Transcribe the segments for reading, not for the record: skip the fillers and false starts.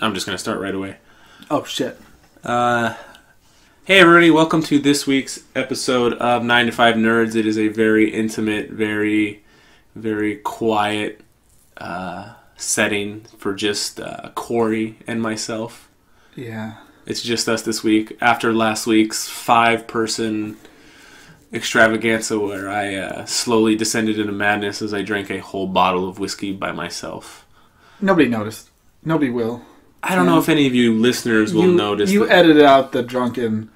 I'm just going to start right away. Oh, shit. Hey, everybody. Welcome to this week's episode of 9 to 5 Nerds. It is a very intimate, very, very quiet setting for just Corey and myself. Yeah. It's just us this week. After last week's 5-person extravaganza where I slowly descended into madness as I drank a whole bottle of whiskey by myself. Nobody noticed. Nobody will. I don't know if any of you listeners will notice. You edited out the drunken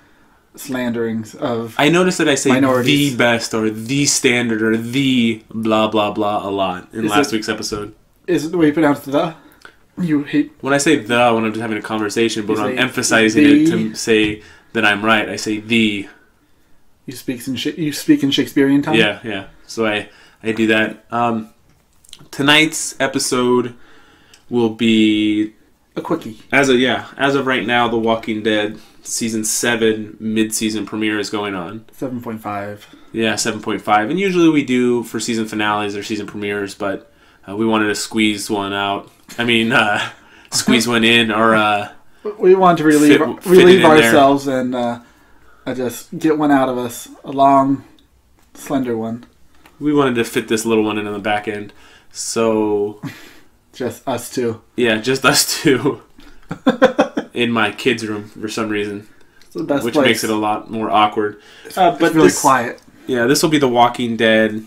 slanderings of I noticed that I say minorities. the best or the standard or the blah blah blah a lot in last week's episode. Is it the way you pronounce the? You hate... When I say the, when I'm just having a conversation, but when I'm emphasizing it to say that I'm right, I say the. You speak in Shakespearean time? Yeah. So I do that. Tonight's episode will be a quickie. As of right now, The Walking Dead season 7 mid-season premiere is going on. 7.5. Yeah, 7.5. And usually we do for season finales or season premieres, but we wanted to squeeze one out. I mean, squeeze one in or we want to relieve ourselves and just get one out of us. A long, slender one. We wanted to fit this little one in on the back end. So... just us two. Yeah, just us two. In my kids' room for some reason. It's the best which place. Makes it a lot more awkward. But really quiet. Yeah, this will be The Walking Dead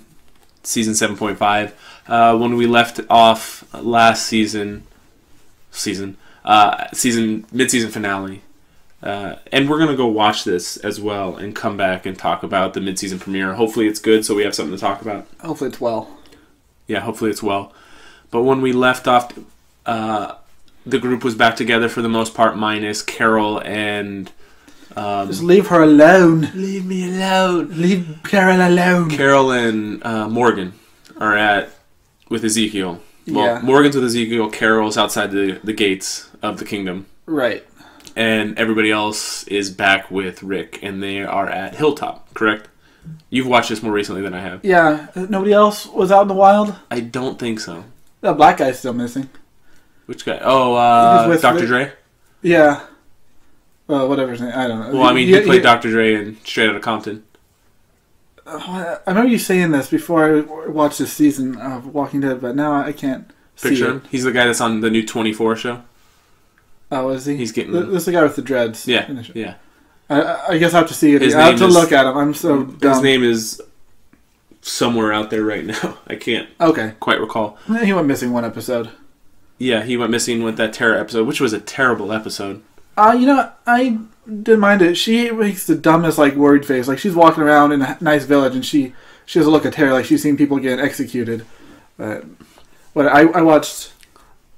season 7.5. When we left off last mid-season finale. And we're going to go watch this as well and come back and talk about the mid-season premiere. Hopefully it's good so we have something to talk about. Hopefully it's well. Yeah, hopefully it's well. But when we left off, the group was back together for the most part, minus Carol and... just leave her alone. Leave me alone. Leave Carol alone. Carol and Morgan are with Ezekiel. Well, yeah. Morgan's with Ezekiel. Carol's outside the gates of the kingdom. Right. And everybody else is back with Rick, and they are at Hilltop, correct? You've watched this more recently than I have. Yeah. Nobody else was out in the wild? I don't think so. The black guy's still missing. Which guy? Oh, Dr. Dre? Yeah. Well, whatever his name. I don't know. Well, I mean, he played Dr. Dre in Straight Outta Compton. I remember you saying this before I watched this season of Walking Dead, but now I can't Picture him? He's the guy that's on the new 24 show. Oh, is he? He's getting... This is the guy with the dreads. Yeah. I guess I have to see it. I have to look at him. I'm so dumb. His name is somewhere out there right now. I can't quite recall. He went missing one episode. Yeah, he went missing with that Tara episode, which was a terrible episode. I didn't mind it. She makes the dumbest, worried face. She's walking around in a nice village, and she has a look at Tara like she's seen people get executed. But I watched,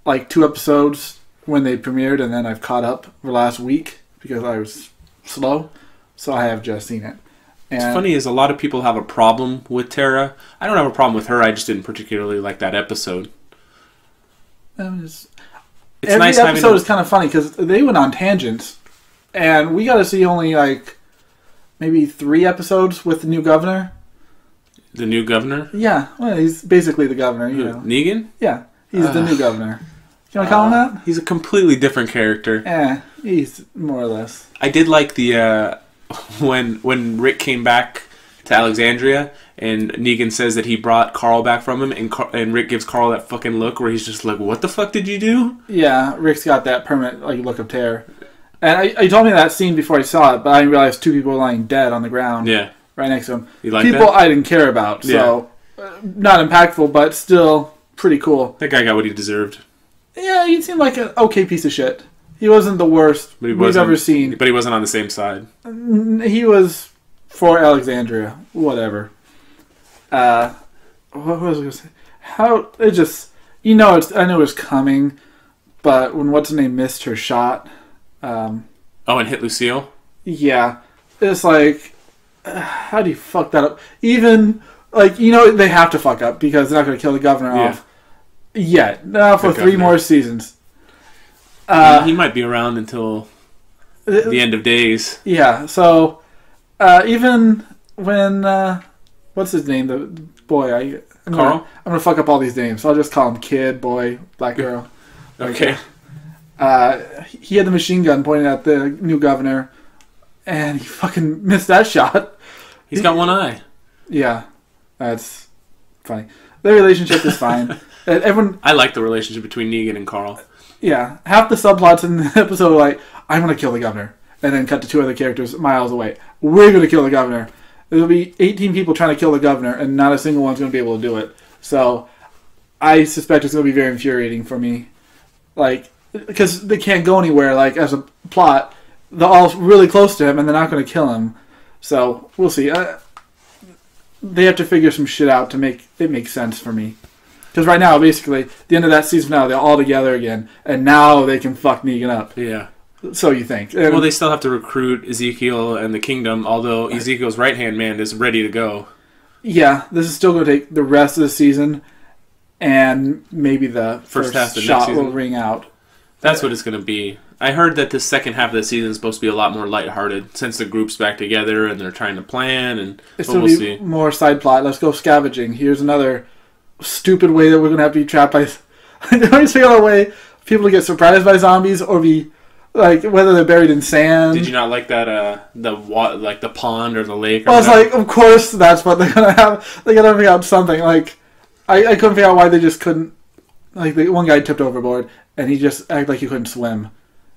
2 episodes when they premiered, and then I've caught up for last week because I was slow, so I have just seen it. And what's funny is a lot of people have a problem with Tara. I don't have a problem with her. I just didn't particularly like that episode. Every episode is kind of funny because they went on tangents, and we got to see only maybe 3 episodes with the new governor. The new governor? Yeah, well, he's basically the governor. Negan? Yeah, he's the new governor. You want to call him that? He's a completely different character. Yeah, he's more or less. I did like the when Rick came back to Alexandria and Negan says that he brought Carl back from him, and Rick gives Carl that fucking look where he's just like, "What the fuck did you do?" Yeah, Rick's got that permanent look of terror. And I told me that scene before I saw it, but I didn't realize 2 people were lying dead on the ground. Yeah, right next to him. You like people that? I didn't care about, so not impactful, but still pretty cool. That guy got what he deserved. Yeah, he seemed like an okay piece of shit. He wasn't the worst we've ever seen. But he wasn't on the same side. He was for Alexandria. Whatever. What was I going to say? How it just... I know it was coming, but when what's-her-name missed her shot... and hit Lucille? Yeah. It's how do you fuck that up? Even, they have to fuck up because they're not going to kill the governor off. Yet. Not for 3 more seasons. He might be around until the end of days. Yeah, so even when what's his name? The boy, Carl? I'm gonna fuck up all these names. So I'll just call him Kid, Boy, Black Girl. Okay. He had the machine gun pointed at the new governor, and he fucking missed that shot. He's got one eye. Yeah, that's funny. Their relationship is fine. Everyone, I like the relationship between Negan and Carl. yeah, half the subplots in the episode are like, I'm going to kill the governor. And then cut to two other characters miles away. We're going to kill the governor. There'll be 18 people trying to kill the governor, and not a single one's going to be able to do it. So, I suspect it's going to be very infuriating for me. Like, because they can't go anywhere, like, as a plot. They're all really close to him, and they're not going to kill him. So, we'll see. They have to figure some shit out to make it make sense for me. Because right now, basically, the end of that season now, they're all together again, and now they can fuck Negan up. Yeah. So you think. Well, they still have to recruit Ezekiel and the Kingdom, although Ezekiel's right-hand man is ready to go. Yeah, this is still going to take the rest of the season, and maybe the first half of the next shot season will ring out. That's what it's going to be. I heard that the second half of the season is supposed to be a lot more lighthearted, since the group's back together and they're trying to plan, and We'll see. More side plot. Let's go scavenging. Here's another stupid way that we're going to have to be trapped by... They always figure out a way for people to get surprised by zombies or be... Like, whether they're buried in sand. Did you not like that, the pond or the lake? Or I was like, of course that's what they're going to have. They got to figure out something. Like, I couldn't figure out why they just couldn't... Like, the one guy tipped overboard, and he just acted like he couldn't swim.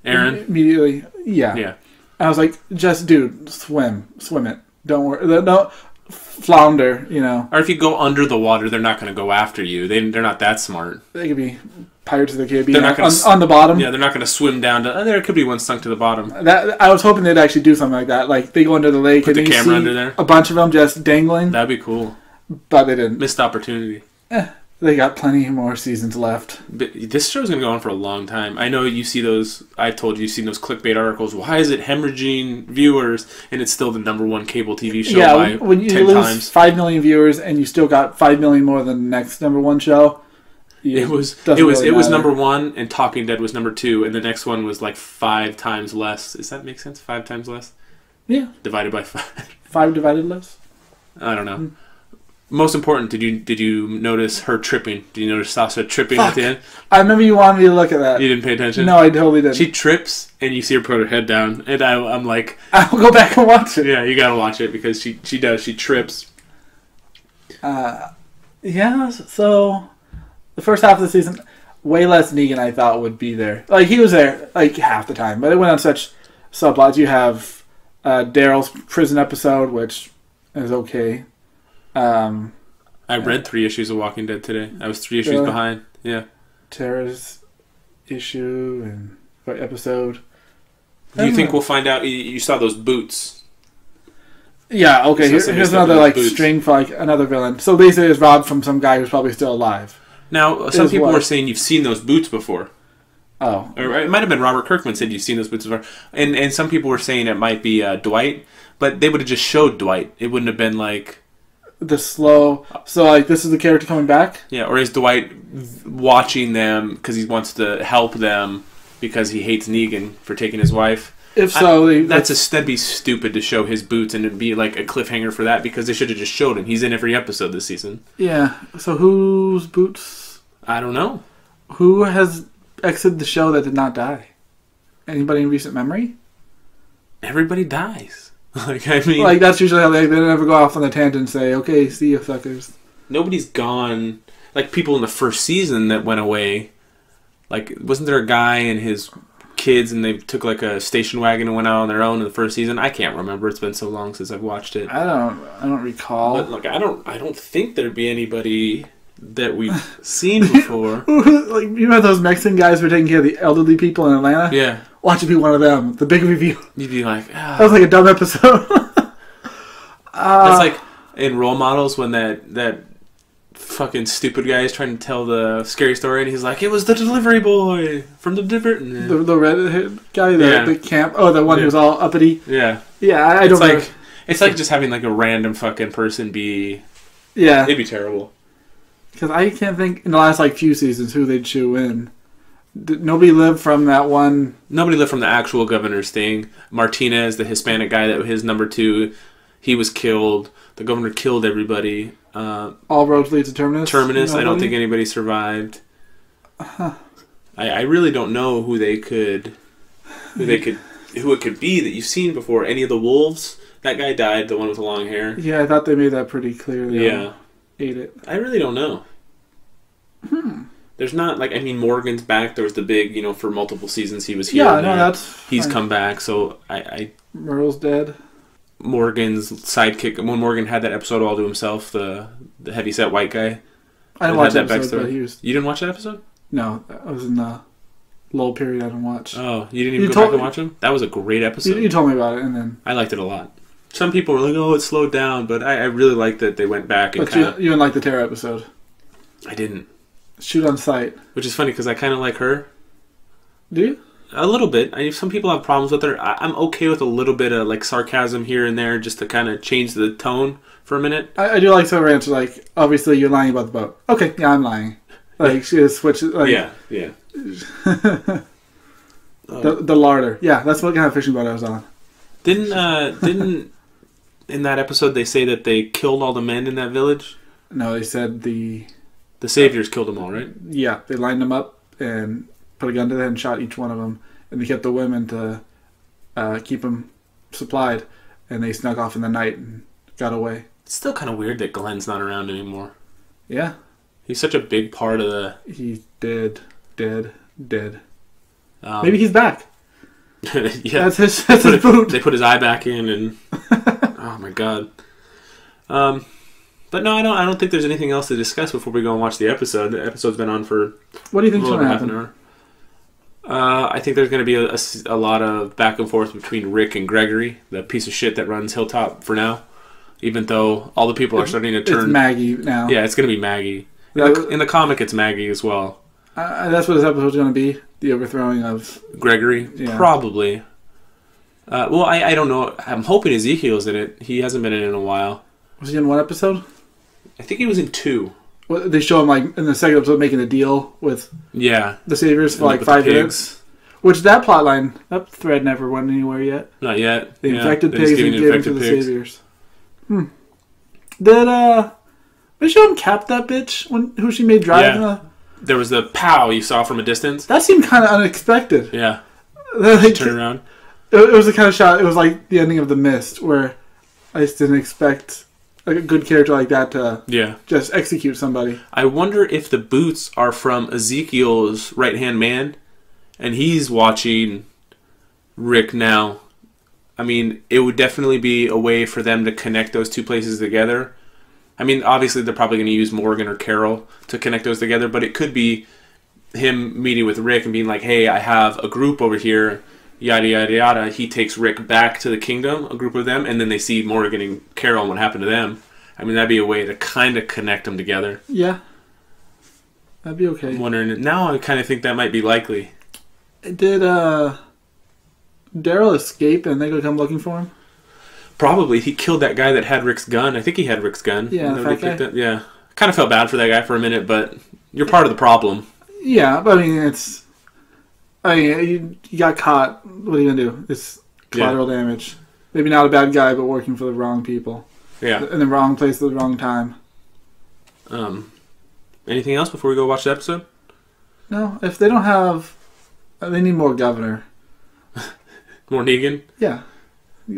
Aaron? Immediately, yeah. Yeah. I was like, just, dude, swim it. Don't worry. Don't flounder, you know. Or if you go under the water, they're not going to go after you. They're not that smart. They could be Pirates of the Caribbean. They're not on the bottom. Yeah, they're not going to swim down to... there could be one sunk to the bottom. That I was hoping they'd actually do something like that. Like, they go under the lake Put and the you camera see under there. A bunch of them just dangling. That'd be cool. But they didn't. Missed opportunity. They got plenty more seasons left. But this show's going to go on for a long time. I know you see those... I told you, you've seen those clickbait articles. Why is it hemorrhaging viewers? And it's still the #1 cable TV show by when you 10 lose times. 5 million viewers and you still got 5 million more than the next #1 show... It was #1 and Talking Dead was #2 and the next one was like 5 times less. Does that make sense? 5 times less? Yeah. Divided by 5. 5 divided less? I don't know. Most important, did you notice her tripping? Did you notice Sasha tripping at the end? I remember you wanted me to look at that. You didn't pay attention? No, I totally didn't. She trips and you see her put her head down and I'm like... I'll go back and watch it. Yeah, you gotta watch it because she does. She trips. Yeah, so... The first half of the season, way less Negan I thought would be there. Like, he was there, like, half the time. But it went on such subplots. You have Daryl's prison episode, which is okay. I read 3 issues of Walking Dead today. I was 3 issues behind. Yeah. Tara's issue and episode. Do you think we'll find out? You saw those boots. Yeah, okay. Here's another, like, boots. string for, like, another villain. So basically it's robbed from some guy who's probably still alive. Now, some people were saying you've seen those boots before. Oh. Or it might have been Robert Kirkman said you've seen those boots before. And some people were saying it might be Dwight, but they would have just showed Dwight. It wouldn't have been like... The slow... So, like, this is the character coming back? Yeah, or is Dwight watching them because he wants to help them because he hates Negan for taking his wife? If so... That'd be stupid to show his boots and it'd be like a cliffhanger for that because they should have just showed him. He's in every episode this season. Yeah. So whose boots? I don't know. Who has exited the show that did not die? Anybody in recent memory? Everybody dies. Like, I mean... Like, that's usually how they never go off on the tangent and say, okay, see you, suckers. Nobody's gone... Like, people in the first season that went away... Like, wasn't there a guy and his kids and they took, like, a station wagon and went out on their own in the first season? I can't remember. It's been so long since I've watched it. I don't recall. But, look, I don't think there'd be anybody that we've seen before. Like, you remember those Mexican guys who were taking care of the elderly people in Atlanta? Yeah. Watch it be one of them. The big review. You'd be like, That was like a dumb episode. It's like in Role Models when that fucking stupid guy is trying to tell the scary story and he's like, it was the delivery boy from the different... The red guy, the camp... Oh, the one who was all uppity? Yeah. Yeah, I don't know. It's like just having like a random fucking person be... Yeah. It'd be terrible. Because I can't think in the last like few seasons who they'd chew in. Nobody lived from that one... Nobody lived from the actual governor's thing. Martinez, the Hispanic guy that was his #2, he was killed. The governor killed everybody. All roads lead to Terminus? Terminus, nobody? I don't think anybody survived. Huh. I really don't know who it could be that you've seen before. Any of the wolves? That guy died, the one with the long hair. Yeah, I thought they made that pretty clear. Yeah. Ate it. I really don't know. There's not, like, I mean, Morgan's back. There was the big, for multiple seasons he was here. Yeah, no, He's fine. come back, so Merle's dead. Morgan's sidekick, when Morgan had that episode all to himself, the heavyset white guy. I didn't watch that episode, but You didn't watch that episode? No, I was in the lull period. I didn't watch. Oh, you didn't even go back and watch him? That was a great episode. You told me about it, and then I liked it a lot. Some people were like, "Oh, it slowed down," but I really liked that they went back and you didn't like the Tara episode. I didn't. Shoot on sight. Which is funny because I kind of like her. Do you? A little bit. Some people have problems with her. I'm okay with a little bit of like sarcasm here and there, just to kind of change the tone for a minute. I do like some rants. Like, obviously, you're lying about the boat. Okay, yeah, I'm lying. Like, she just switches. Like, yeah. The larder. Yeah, that's what kind of fishing boat I was on. Didn't in that episode they say that they killed all the men in that village? No, they said the Saviors killed them all, right? Yeah, they lined them up and put a gun to their head and shot each one of them, and they kept the women to keep them supplied, and they snuck off in the night and got away. It's still kind of weird that Glenn's not around anymore. Yeah. He's such a big part of the... He's dead. Maybe he's back. Yeah. That's his boot. They put his eye back in and... oh my god. But no, I don't think there's anything else to discuss before we go and watch the episode. The episode's been on for what do you think's going to happen? I think there's going to be a lot of back and forth between Rick and Gregory, the piece of shit that runs Hilltop for now. Even though all the people are starting to turn... It's Maggie now. Yeah, it's going to be Maggie. In the comic, it's Maggie as well. That's what this episode's going to be? The overthrowing of... Gregory? Yeah. Probably. Well, I don't know. I'm hoping Ezekiel's in it. He hasn't been in it in a while. Was he in one episode? I think he was in 2. Well, they show him, like, in the second episode making a deal with the Saviors for, like, 5 minutes. Which, that plotline, that thread never went anywhere yet. Not yet. The infected pigs and gave them to the Saviors. Did they show him cap that bitch? Who she made drive? Yeah. There was the pow you saw from a distance. That seemed kind of unexpected. Yeah. Turn around. It was the kind of shot, it was like the ending of The Mist, where I just didn't expect a good character like that to just execute somebody. I wonder if the boots are from Ezekiel's right-hand man, and he's watching Rick now. I mean, it would definitely be a way for them to connect those two places together. I mean, obviously they're probably going to use Morgan or Carol to connect those together, but it could be him meeting with Rick and being like, hey, I have a group over here, yada, yada, yada. He takes Rick back to the kingdom, a group of them, and then they see Morgan and Carol and what happened to them. I mean, that'd be a way to kind of connect them together. Yeah. That'd be okay. I'm wondering, now I kind of think that might be likely. Did Daryl escape and they go come looking for him? Probably. He killed that guy that had Rick's gun. I think he had Rick's gun. Yeah, the fat guy. Yeah. Kind of felt bad for that guy for a minute, but you're part of the problem. Yeah, but I mean, you got caught. What are you going to do? It's collateral damage. Maybe not a bad guy, but working for the wrong people. Yeah. In the wrong place at the wrong time. Anything else before we go watch the episode? No. If they don't have... They need more governor. More Negan? Yeah.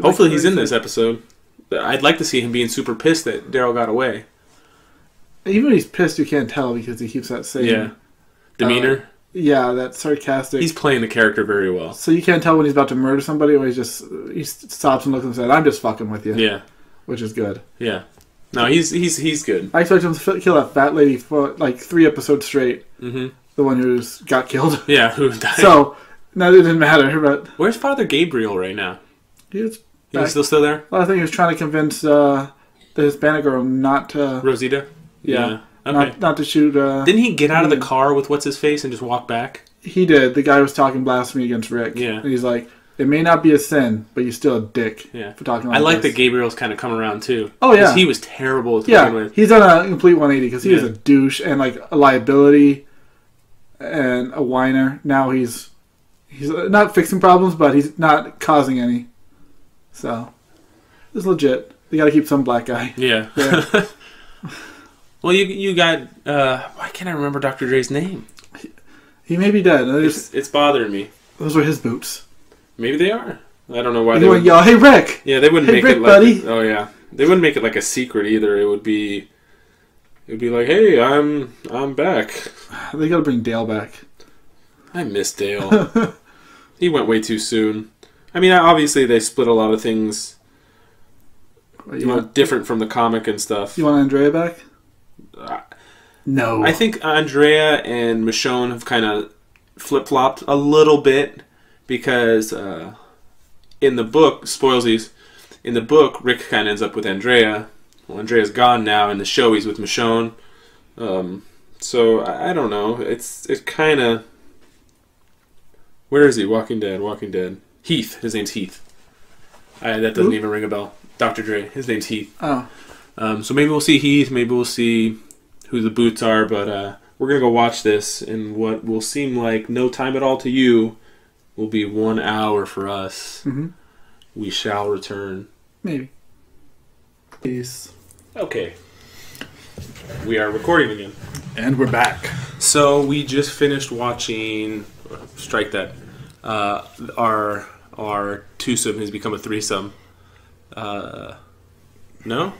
Hopefully he's in this episode. I'd like to see him being super pissed that Daryl got away. Even when he's pissed, you can't tell because he keeps that same... demeanor? Yeah, that sarcastic... He's playing the character very well. So you can't tell when he's about to murder somebody or he stops and looks and says, I'm just fucking with you. Yeah. Which is good. Yeah. No, he's good. I expect him to kill that fat lady for like 3 episodes straight. Mm-hmm. The one who got killed. Yeah, who died. So, no, it didn't matter. But where's Father Gabriel right now? He's still there? Well, I think he was trying to convince the Hispanic girl not to... Rosita? Yeah. Okay. Not to shoot... Didn't he get out of the car with what's-his-face and just walk back? He did. The guy was talking blasphemy against Rick. Yeah. And he's like, it may not be a sin, but you're still a dick for talking like this. I like that Gabriel's kind of come around, too. Oh, yeah. He was terrible to begin with. He's done a complete 180 because he was a douche and like a liability and a whiner. Now he's not fixing problems, but he's not causing any. So, it's legit. They got to keep some black guy. Yeah. Well, you got... why can't I remember Dr. Dre's name? He may be dead. It's bothering me. Those were his boots. Maybe they are. I don't know why they would yell, "Hey, Rick!" Yeah, they wouldn't hey, make Rick, it like... buddy. Oh, yeah. They wouldn't make it like a secret either. It would be like, hey, I'm back. They gotta bring Dale back. I miss Dale. He went way too soon. I mean, obviously they split a lot of things different from the comic and stuff. You want Andrea back? No. I think Andrea and Michonne have kind of flip-flopped a little bit because in the book, spoilsies, in the book, Rick kind of ends up with Andrea. Well, Andrea's gone now. In the show, he's with Michonne. So, I don't know. It's kind of... Where is he? Walking Dead. Heath. His name's Heath. That doesn't even ring a bell. Dr. Dre. His name's Heath. Oh. So maybe we'll see Heath. Maybe we'll see who the boots are. But we're going to go watch this. And what will seem like no time at all to you will be 1 hour for us. Mm-hmm. We shall return. Maybe. Peace. Okay. We are recording again. And we're back. So we just finished watching... Strike that. Our twosome has become a threesome. No?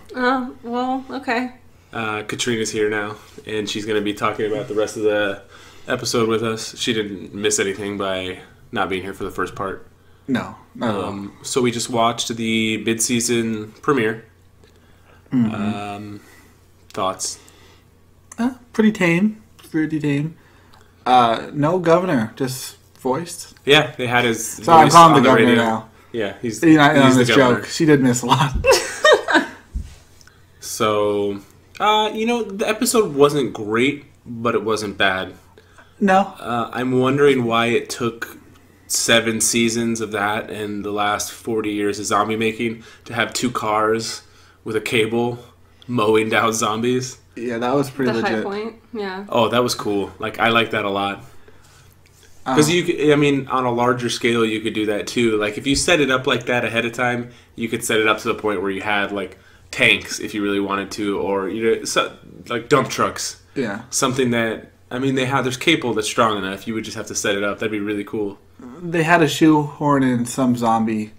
Well, okay. Katrina's here now, and she's going to be talking about the rest of the episode with us. She didn't miss anything by not being here for the first part. No, not at all. So we just watched the mid-season premiere. Mm-hmm. Thoughts? Pretty tame. Pretty tame. No governor, just voiced. Yeah, they had his so I'm voice calling on the governor radio. now. Yeah, he's on the this governor. joke. She did miss a lot. So, the episode wasn't great, but it wasn't bad. No. I'm wondering why it took 7 seasons of that and the last 40 years of zombie making to have 2 cars with a cable mowing down zombies. Yeah, that was pretty the legit. high point, yeah. Oh, that was cool. Like, I like that a lot. Because on a larger scale, you could do that too. Like, if you set it up like that ahead of time, you could set it up to the point where you had, like, tanks if you really wanted to, or, like dump trucks. Yeah. Something that, there's cable that's strong enough. You would just have to set it up. That'd be really cool. They had to shoehorn in some zombie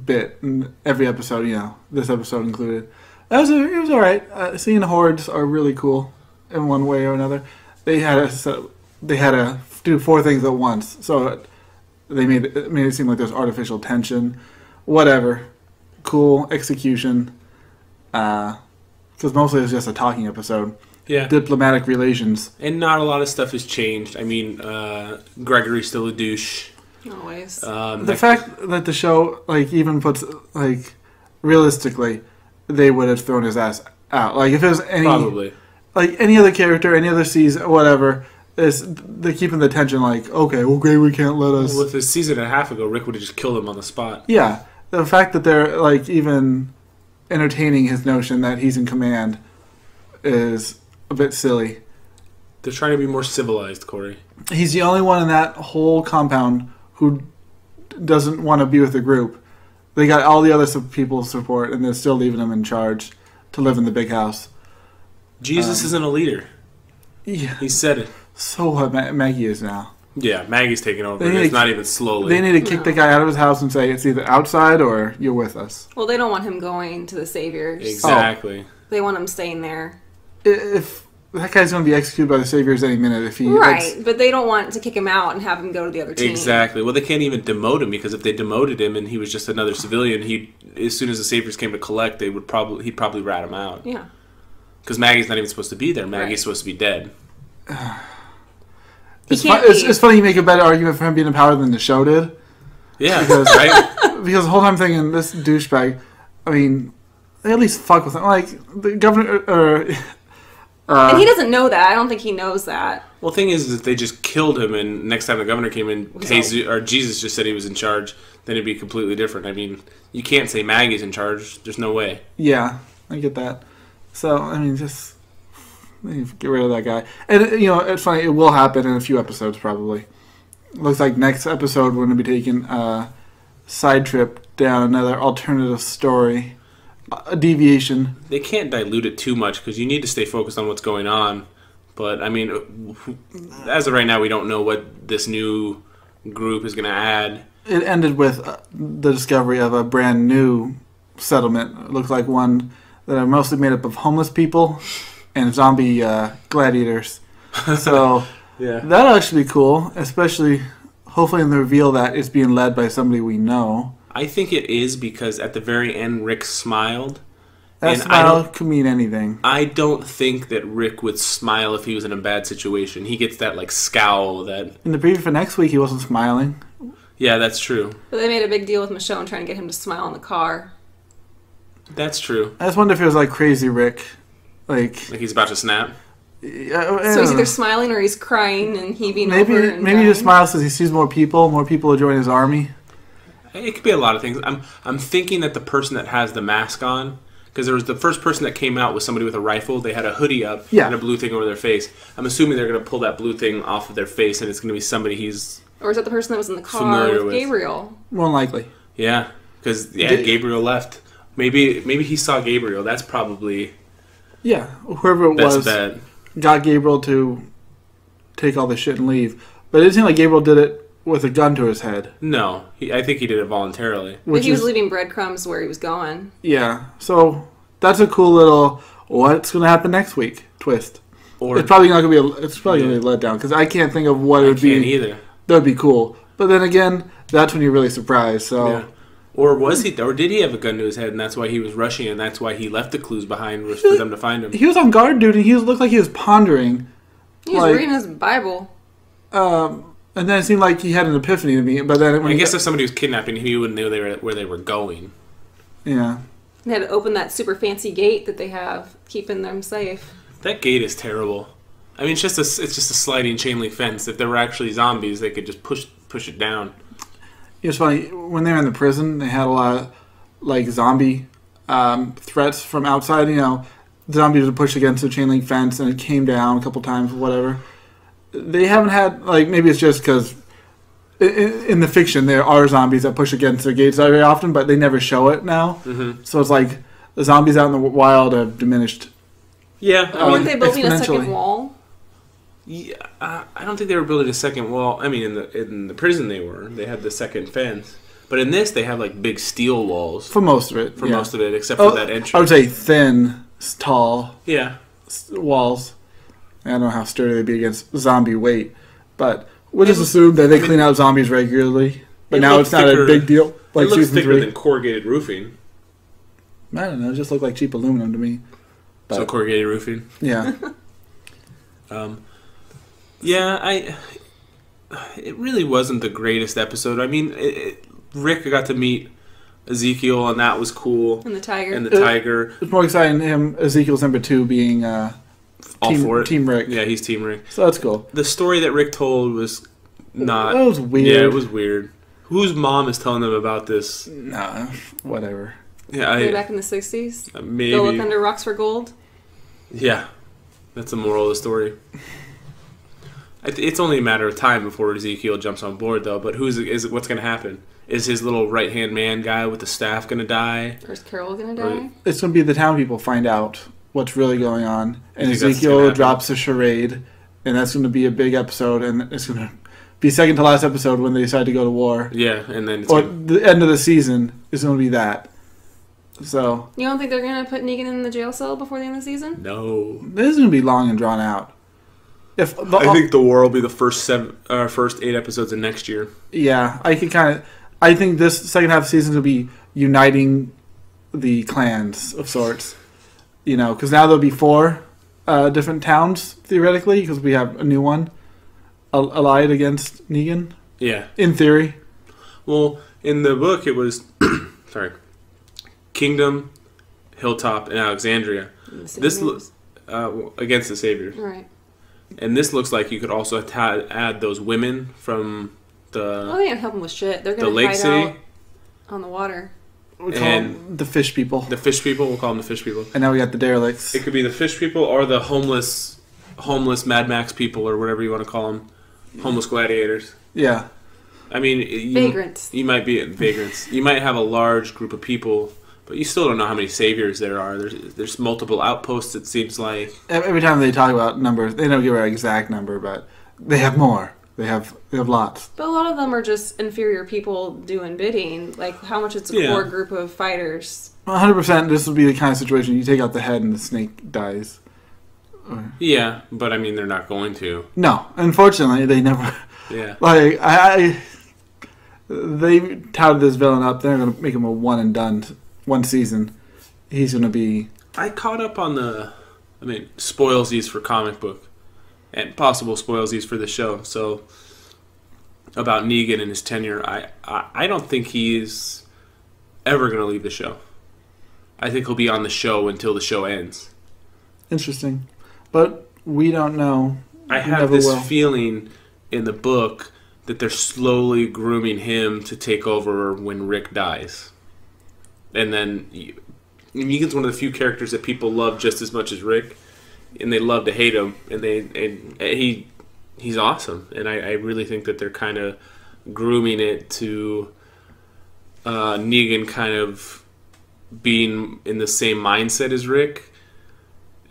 bit in every episode, this episode included. It was alright. Seeing hordes are really cool in one way or another. They had to do 4 things at once, so they made it seem like there's artificial tension. Whatever. Cool execution. Because mostly it's just a talking episode. Yeah. Diplomatic relations. And not a lot of stuff has changed. Gregory's still a douche. Always. The fact that the show, even puts, realistically, they would have thrown his ass out. Like, if it was any... Probably. Like, any other character, any other season, whatever, they're keeping the tension okay, well, Gregory can't let us... Well, if a season and a half ago, Rick would have just killed him on the spot. Yeah. The fact that they're, even entertaining his notion that he's in command is a bit silly. They're trying to be more civilized, Corey. He's the only one in that whole compound who doesn't want to be with the group. They got all the other people's support, and they're still leaving him in charge to live in the big house. Jesus isn't a leader. Yeah. He said it. So what Maggie is now. Yeah, Maggie's taking over. And it's not even slowly. They need to kick the guy out of his house and say, it's either outside or you're with us. Well, they don't want him going to the Saviors. Exactly. They want him staying there. If that guy's going to be executed by the Saviors any minute, if he... Right, but they don't want to kick him out and have him go to the other team. Exactly. Well, they can't even demote him, because if they demoted him and he was just another civilian, as soon as the Saviors came to collect, he'd probably rat him out. Yeah. Because Maggie's not even supposed to be there. Maggie's supposed to be dead. It's funny you make a better argument for him being in power than the show did. Yeah, because the whole time I'm thinking, this douchebag, they at least fuck with him. Like, the governor... and he doesn't know that. I don't think he knows that. Well, the thing is that they just killed him, and next time the governor came in, Jesus just said he was in charge, then it'd be completely different. You can't say Maggie's in charge. There's no way. Yeah, I get that. So, just get rid of that guy. And, it's funny, it will happen in a few episodes, probably. Looks like next episode we're going to be taking a side trip down another alternative story. A deviation. They can't dilute it too much, because you need to stay focused on what's going on. But I mean, as of right now, we don't know what this new group is going to add. It ended with the discovery of a brand new settlement. It looks like one that are mostly made up of homeless people and zombie gladiators. So Yeah. that'll actually be cool, especially hopefully in the reveal that it's being led by somebody we know. I think it is because at the very end, Rick smiled. That And smile could mean anything. I don't think that Rick would smile if he was in a bad situation. He gets that like scowl that. In the preview for next week, he wasn't smiling. Yeah, that's true. But they made a big deal with Michonne trying to get him to smile in the car. That's true. I just wonder if it was like Crazy Rick. Like he's about to snap. So he's either smiling or he's crying and heaving maybe over. And maybe he just smiles because he sees more people will join his army. It could be a lot of things. I'm thinking that the person that has the mask on, because there was the first person that came out was somebody with a rifle. They had a hoodie up and a blue thing over their face. I'm assuming they're going to pull that blue thing off of their face, and it's going to be somebody he's. Or is that the person that was in the car with Gabriel? More than likely. Yeah, because Gabriel left. Maybe he saw Gabriel. That's probably. Yeah, whoever it was got Gabriel to take all the shit and leave. But it didn't seem like Gabriel did it with a gun to his head. No, I think he did it voluntarily. But he was leaving breadcrumbs where he was going. Yeah, so that's a cool little what's going to happen next week twist. Or it's probably not going to be. It's probably going to be a letdown because I can't think of what it would be. Either. That would be cool. But then again, that's when you're really surprised. So. Yeah. Or did he have a gun to his head, and that's why he was rushing, and that's why he left the clues behind for them to find him? He was on guard duty. He looked like he was pondering. He was reading his Bible. And then it seemed like he had an epiphany to me. But then I guess if somebody was kidnapping, he wouldn't know where they were going. Yeah. They had to open that super fancy gate that they have, keeping them safe. That gate is terrible. I mean, it's just a sliding chain link fence. If there were actually zombies, they could just push it down. It was funny when they were in the prison. They had a lot of like zombie threats from outside. You know, zombies would push against the chain link fence, and it came down a couple times, or whatever. They haven't had maybe it's just because in the fiction there are zombies that push against their gates very often, but they never show it now. Mm-hmm. So it's like the zombies out in the wild have diminished. Yeah, weren't they building a second wall? Yeah, I don't think they were building a second wall. I mean, in the prison they had the second fence, but in this they have like big steel walls for most of it. Most of it, except for that entrance. I would say thin, tall. Yeah, walls. I don't know how sturdy they'd be against zombie weight, but we'll just assume that they clean out zombies regularly. But now it's not a big deal. Like it looks thicker than corrugated roofing. I don't know. It just looked like cheap aluminum to me. But, so corrugated roofing. Yeah. Yeah, it really wasn't the greatest episode. I mean, Rick got to meet Ezekiel, and that was cool. And the tiger. And the tiger. It's more exciting him, Ezekiel's number 2, being all for it. Team Rick. Yeah, he's Team Rick. So that's cool. The story that Rick told was not... That was weird. Yeah, it was weird. Whose mom is telling them about this? Nah, whatever. Yeah, Way back in the 60s? Maybe. Go look under rocks for gold? Yeah. That's the moral of the story. It's only a matter of time before Ezekiel jumps on board, though. But what's going to happen? Is his little right-hand man guy with the staff going to die? Or is Carol going to die? It's going to be the town people find out what's really going on. And Ezekiel drops a charade. And that's going to be a big episode. And it's going to be second to last episode when they decide to go to war. Yeah, and then the end of the season is going to be that. So you don't think they're going to put Negan in the jail cell before the end of the season? No. This is going to be long and drawn out. I think the war will be the first 8 episodes of next year. Yeah, I think this second half of the season will be uniting the clans of sorts. You know, because now there'll be 4 different towns theoretically, because we have a new one allied against Negan. Yeah, in theory. Well, in the book, it was Kingdom, Hilltop, and Alexandria. This against the Saviors, right? And this looks like you could also add those women from the. Oh, they ain't helping with shit. They're going to hide out on the water. We call them the fish people. The fish people. We'll call them the fish people. And now we got the derelicts. It could be the fish people or the homeless Mad Max people or whatever you want to call them. Homeless gladiators. Yeah. I mean, vagrants. You might be vagrants. You might have a large group of people But you still don't know how many saviors there are. There's multiple outposts, it seems like. Every time they talk about numbers, they don't give an exact number, but they have more. They have lots. But a lot of them are just inferior people doing bidding. Like, how much it's a core group of fighters. 100%, this would be the kind of situation you take out the head and the snake dies. Yeah, but I mean, they're not going to. No, unfortunately, they never. Yeah. Like, they touted this villain up. They're going to make him a one and done. One season. He's going to be... I caught up on spoilsies for comic book. And possible spoilsies for the show. So, about Negan and his tenure, I don't think he's ever going to leave the show. I think he'll be on the show until the show ends. Interesting. But we don't know. I have this feeling in the book that they're slowly grooming him to take over when Rick dies. And then Negan's one of the few characters that people love just as much as Rick, and they love to hate him. And he's awesome, and I really think that they're kind of grooming it to Negan kind of being in the same mindset as Rick,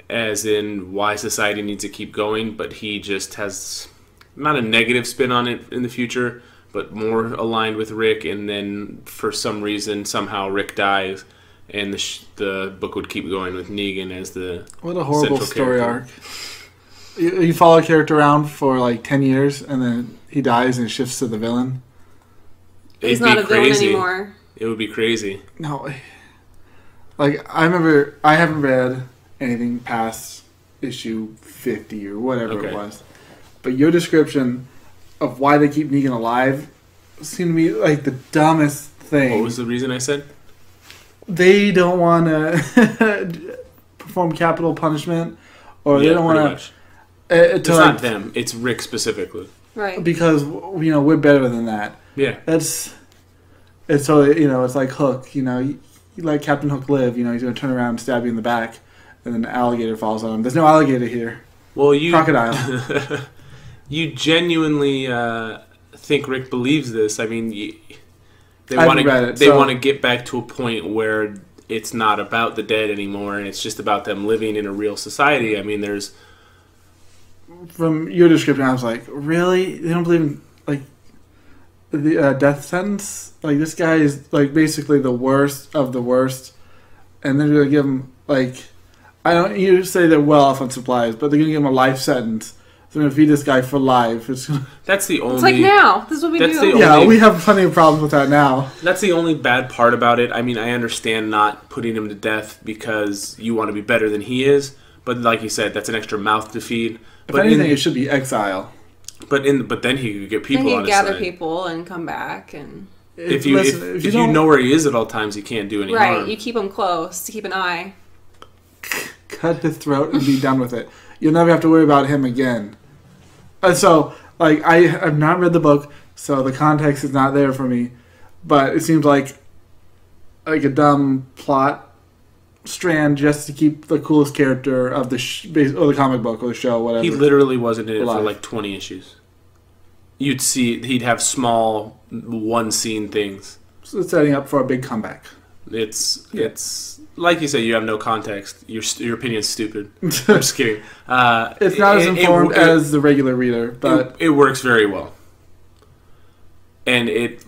as in why society needs to keep going, but he just has not a negative spin on it in the future, but more aligned with Rick, and then for some reason, somehow Rick dies, and the book would keep going with Negan as the what a horrible story character. Arc. You follow a character around for like 10 years, and then he dies and shifts to the villain. He's not a villain anymore. It would be crazy. No. Like, I remember, I haven't read anything past issue 50 or whatever it was. But your description of why they keep Negan alive seemed to me like the dumbest thing. What was the reason I said? They don't want to perform capital punishment, or they don't want to. It's not them. It's Rick specifically. Right. Because we're better than that. Yeah. It's so it's like Hook. You let Captain Hook live. He's going to turn around and stab you in the back, and then an alligator falls on him. There's no alligator here. Well, crocodile. You genuinely think Rick believes this? I mean, they want to get back to a point where it's not about the dead anymore, and it's just about them living in a real society. I mean, there's from your description, I was like, really? They don't believe in like the death sentence? Like, this guy is like basically the worst of the worst, and they're gonna give him like you say they're well off on supplies, but they're gonna give him a life sentence. They're going to feed this guy for life. That's the only... It's like now. This is what we do. Yeah, we have plenty of problems with that now. That's the only bad part about it. I mean, I understand not putting him to death because you want to be better than he is. But like you said, that's an extra mouth to feed. If anything, it should be exile. But then he could get people on his side. Then he'd gather side. people and come back. And if you know where he is at all times, you can't do any harm. Right, you keep him close to keep an eye. Cut his throat and be done with it. You'll never have to worry about him again. So, like, I have not read the book, so the context is not there for me. But it seems like a dumb plot strand just to keep the coolest character of the comic book or the show, whatever. He literally wasn't in it for like 20 issues. You'd see he'd have small one-scene things. So it's setting up for a big comeback. It's like you say, you have no context. Your opinion's stupid. I'm just kidding. It's not as informed as the regular reader, but it works very well, and it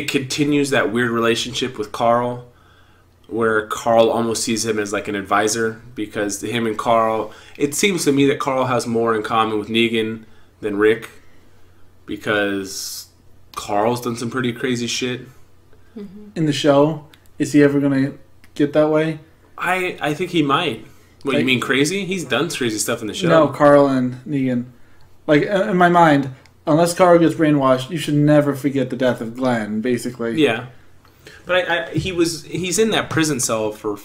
continues that weird relationship with Carl, where Carl almost sees him as like an advisor, because him and Carl, it seems to me that Carl has more in common with Negan than Rick, because Carl's done some pretty crazy shit. In the show, is he ever going to get that way? I think he might. What, you mean crazy? He's done crazy stuff in the show. No, Carl and Negan. Like, in my mind, unless Carl gets brainwashed, you should never forget the death of Glenn, basically. Yeah. But he's in that prison cell for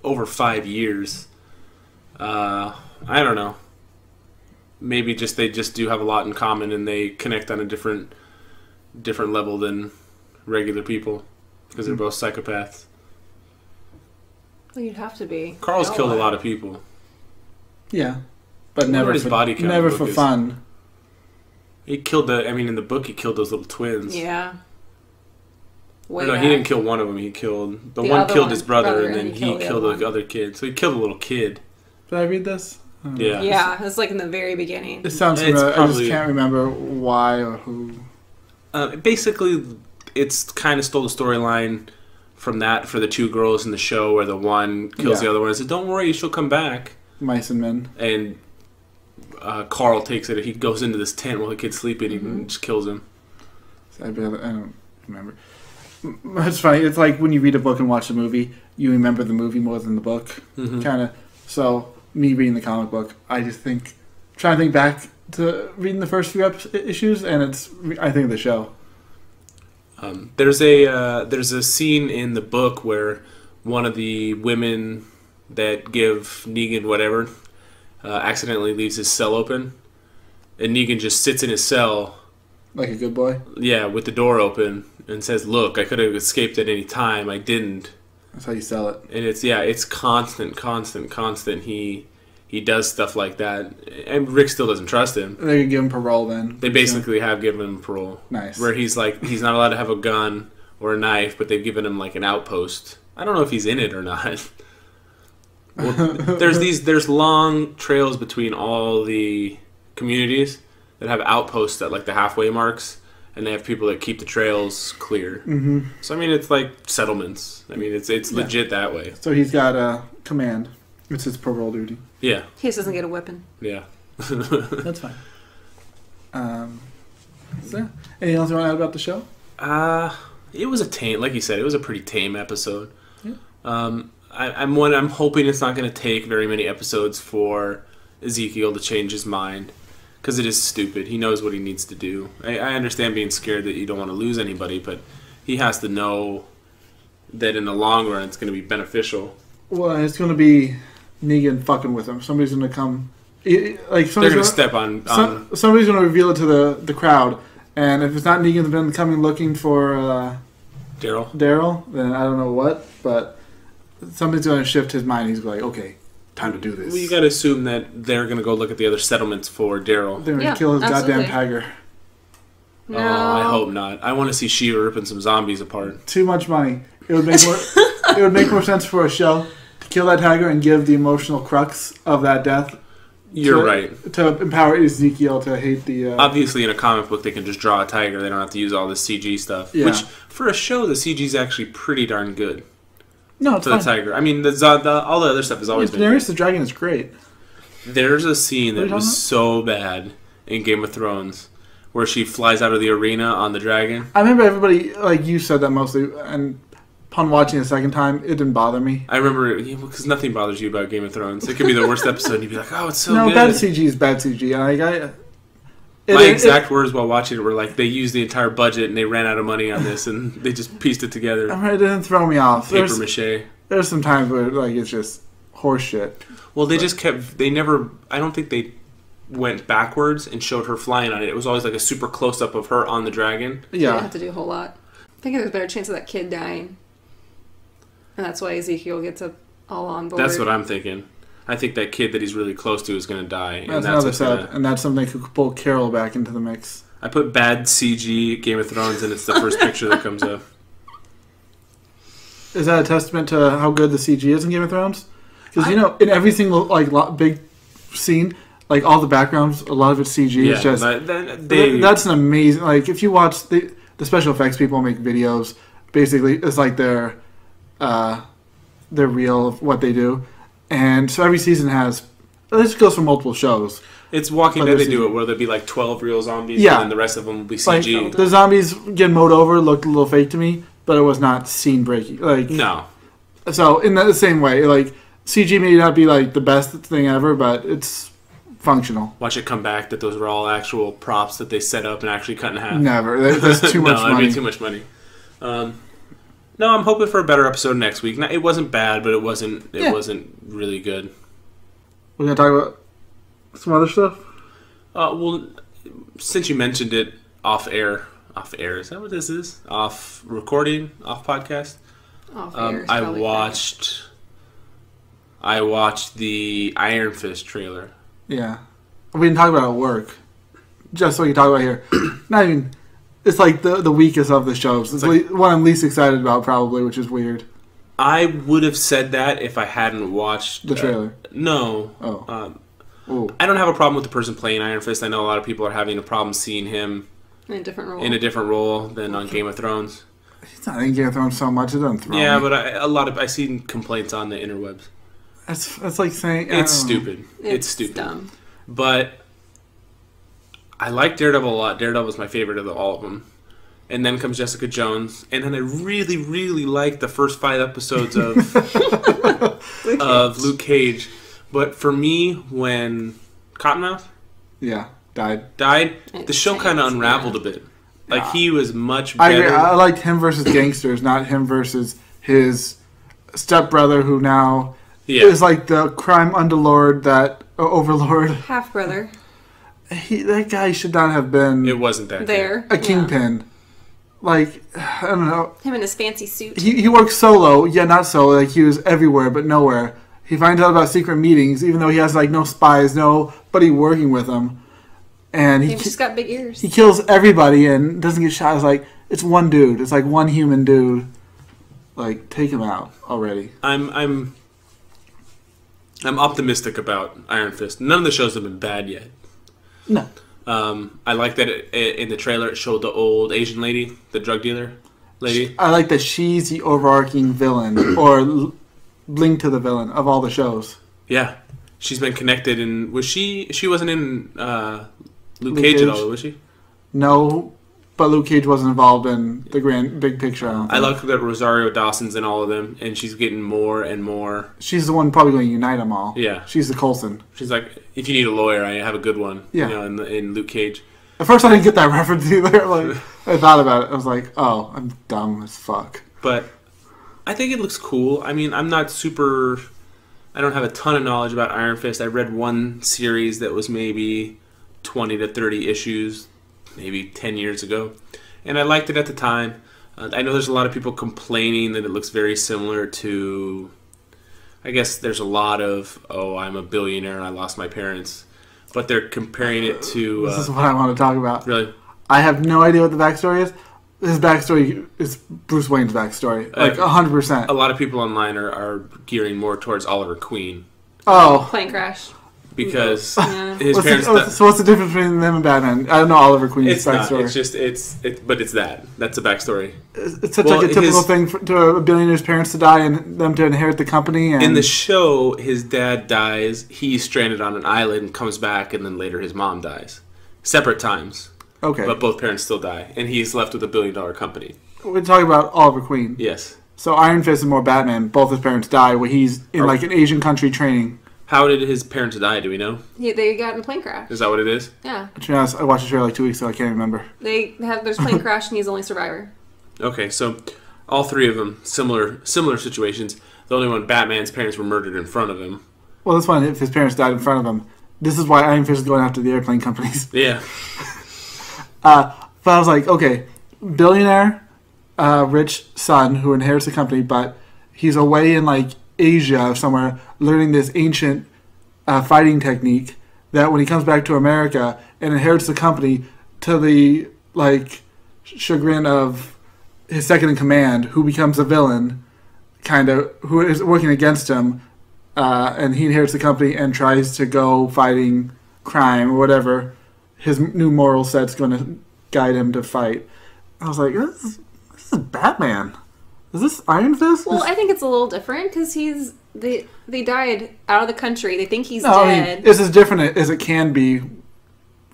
over 5 years. I don't know. Maybe they just do have a lot in common, and they connect on a different level than regular people, because they're both psychopaths. Well, you'd have to be. Carl's killed a lot of people. Yeah, but never for fun. He killed in the book he killed those little twins. Yeah. way no, back. he didn't kill one of them. He killed the one killed his brother, and then he killed the other kid. So he killed a little kid. Did I read this? Yeah. Yeah, it's like in the very beginning. It sounds familiar. I just can't remember why or who. Basically, it's kind of stole the storyline from that for the two girls in the show where the one kills the other one. I said, don't worry, she'll come back. Mice and Men. And Carl takes it. He goes into this tent while the kid's sleeping and just kills him. I don't remember. It's funny. It's like when you read a book and watch a movie, you remember the movie more than the book. Kind of. So, me reading the comic book, I just trying to think back to reading the first few issues, and I think of the show. There's a scene in the book where one of the women that give Negan whatever accidentally leaves his cell open, and Negan just sits in his cell like a good boy. Yeah, with the door open, and says, "Look, I could have escaped at any time. I didn't." That's how you sell it. And it's constant. He does stuff like that, and Rick still doesn't trust him. They could give him parole then. They basically have given him parole. Nice. Where he's not allowed to have a gun or a knife, but they've given him like an outpost. I don't know if he's in it or not. Well, there's long trails between all the communities that have outposts at like the halfway marks, and they have people that keep the trails clear. Mm-hmm. So I mean, it's like settlements. I mean, it's legit that way. So he's got a command. It's his parole duty. Yeah. He just doesn't get a weapon. Yeah. That's fine. So, anything else you want to add about the show? It was like you said, it was a pretty tame episode. Yeah. I'm hoping it's not going to take very many episodes for Ezekiel to change his mind, because it is stupid. He knows what he needs to do. I understand being scared that you don't want to lose anybody, but he has to know that in the long run it's going to be beneficial. Well, it's going to be Negan fucking with him. Somebody's going to come. They're going to step on. Somebody's going to reveal it to the crowd, and if it's not Negan's been coming looking for Daryl, then I don't know what, but somebody's going to shift his mind. He's like, okay, time to do this. Well, you got to assume that they're going to go look at the other settlements for Daryl. They're going to kill his goddamn tiger. No. Oh, I hope not. I want to see Shiva ripping some zombies apart. Too much money. It would make more. It would make more sense for a show to kill that tiger and give the emotional crux of that death. You're right. To empower Ezekiel to hate the... Obviously, in a comic book, they can just draw a tiger. They don't have to use all this CG stuff. Yeah. Which, for a show, the CG is actually pretty darn good. No, it's fine. The tiger. I mean, all the other stuff has always been good. Daenerys the Dragon is great. There's a scene that was so bad in Game of Thrones where she flies out of the arena on the dragon. I remember everybody, like you said that mostly, and upon watching it a second time, it didn't bother me. I remember, because nothing bothers you about Game of Thrones. It could be the worst episode, and you'd be like, oh, it's so good. No, bad CG is bad CG. My exact words while watching it were like, they used the entire budget, and they ran out of money on this, and they just pieced it together. It didn't throw me off. Paper mache. There's some times where it's just horse shit. Well, I don't think they went backwards and showed her flying on it. It was always like a super close-up of her on the dragon. Yeah. They didn't have to do a whole lot. I think there's a better chance of that kid dying. And that's why Ezekiel gets all on board. That's what I'm thinking. I think that kid that he's really close to is going to die. That's another set, and that's something that could pull Carol back into the mix. I put bad CG Game of Thrones, and it's the first picture that comes up. Is that a testament to how good the CG is in Game of Thrones? Because, in every single big scene, all the backgrounds, a lot of it's CG. Yeah, it's just that's an amazing. If you watch the special effects people make videos, basically it's like they're real of what they do, and so every season has. This goes for multiple shows. It's Walking Dead. They do it where there'll be 12 real zombies, and then the rest of them will be CG. The zombies getting mowed over looked a little fake to me, but it was not scene breaking. No. So in the same way, CG may not be the best thing ever, but it's functional. Watch it come back that those were all actual props that they set up and actually cut in half. Never. That's too much money. That'd be too much money. No, I'm hoping for a better episode next week. It wasn't bad, but it wasn't really good. We're gonna talk about some other stuff. Well, since you mentioned it off air, is that what this is? Off recording, off podcast. Off air. I watched the Iron Fist trailer. Yeah, we didn't talk about it at work. Just so you talk about here. Not even. it's like the weakest of the shows. It's like, one I'm least excited about, probably, which is weird. I would have said that if I hadn't watched The trailer. No. I don't have a problem with the person playing Iron Fist. I know a lot of people are having a problem seeing him in a different role than on Game of Thrones. He's not in Game of Thrones so much. It doesn't throw Yeah, me. but I've seen complaints on the interwebs. That's like saying It's stupid. It's stupid. Dumb. But I like Daredevil a lot. Daredevil's my favorite of all of them. And then comes Jessica Jones, and then I really, really like the first 5 episodes of Luke Cage. But for me, when Cottonmouth died, the show kind of unraveled a bit. Like he was much I better. agree. I liked him versus gangsters, not him versus his stepbrother, who now is like the crime underlord, that overlord, half brother. That guy should not have been. It wasn't that there a kingpin. Like, I don't know. Him in his fancy suit. He works solo. Yeah, not solo. Like, he was everywhere but nowhere. He finds out about secret meetings, even though he has, like, no spies, nobody working with him. And he just got big ears. He kills everybody and doesn't get shot. It's like, it's one dude. It's like one human dude. Like, take him out already. I'm optimistic about Iron Fist. None of the shows have been bad yet. No. I like that in the trailer it showed the old Asian lady, the drug dealer lady. I like that she's the overarching villain, or linked to the villain of all the shows. Yeah. She's been connected, and she wasn't in Luke Cage at all, was she? No, but Luke Cage wasn't involved in the big picture. I like that Rosario Dawson's in all of them, and she's getting more and more. She's the one probably going to unite them all. Yeah. She's the Coulson. She's like, if you need a lawyer, I have a good one. Yeah. In Luke Cage. At first I didn't get that reference either. Like, I thought about it. I was like, oh, I'm dumb as fuck. But I think it looks cool. I mean, I don't have a ton of knowledge about Iron Fist. I read one series that was maybe 20 to 30 issues, maybe 10 years ago. And I liked it at the time. I know there's a lot of people complaining that it looks very similar to... I guess there's a lot of, I'm a billionaire and I lost my parents. But they're comparing it to... this is what I want to talk about. Really? I have no idea what the backstory is. His backstory is Bruce Wayne's backstory. Like, 100%. A lot of people online are gearing more towards Oliver Queen. Oh. Plane crash. Because his parents... So what's the difference between them and Batman? I don't know Oliver Queen's backstory. It's just... But it's that. That's the backstory. It's such like a typical thing to a billionaire's parents to die and them to inherit the company. And in the show, his dad dies. He's stranded on an island, comes back, and then later his mom dies. Separate times. Okay. But both parents still die. And he's left with $1 billion company. We're talking about Oliver Queen. Yes. So Iron Fist is more Batman. Both his parents die where he's in like an Asian country training. How did his parents die? Do we know? Yeah, they got in a plane crash. Is that what it is? Yeah. To be honest, I watched the trailer like 2 weeks ago. I can't remember. There's a plane crash and he's the only survivor. Okay, so all three of them, similar situations. The only one, Batman's parents were murdered in front of him. Well, that's fine if his parents died in front of him. This is why Iron Fist is going after the airplane companies. Yeah. But I was like, okay, billionaire, rich son who inherits the company, but he's away in like Asia somewhere learning this ancient fighting technique that when he comes back to America and inherits the company, to the like chagrin of his second in command, who becomes a villain, kind of, who is working against him, and he inherits the company and tries to go fighting crime or whatever. His new moral set's going to guide him to fight. I was like, this is Batman. Is this Iron Fist? Well, I think it's a little different because they died out of the country. They think he's dead. I mean, it's as different as it can be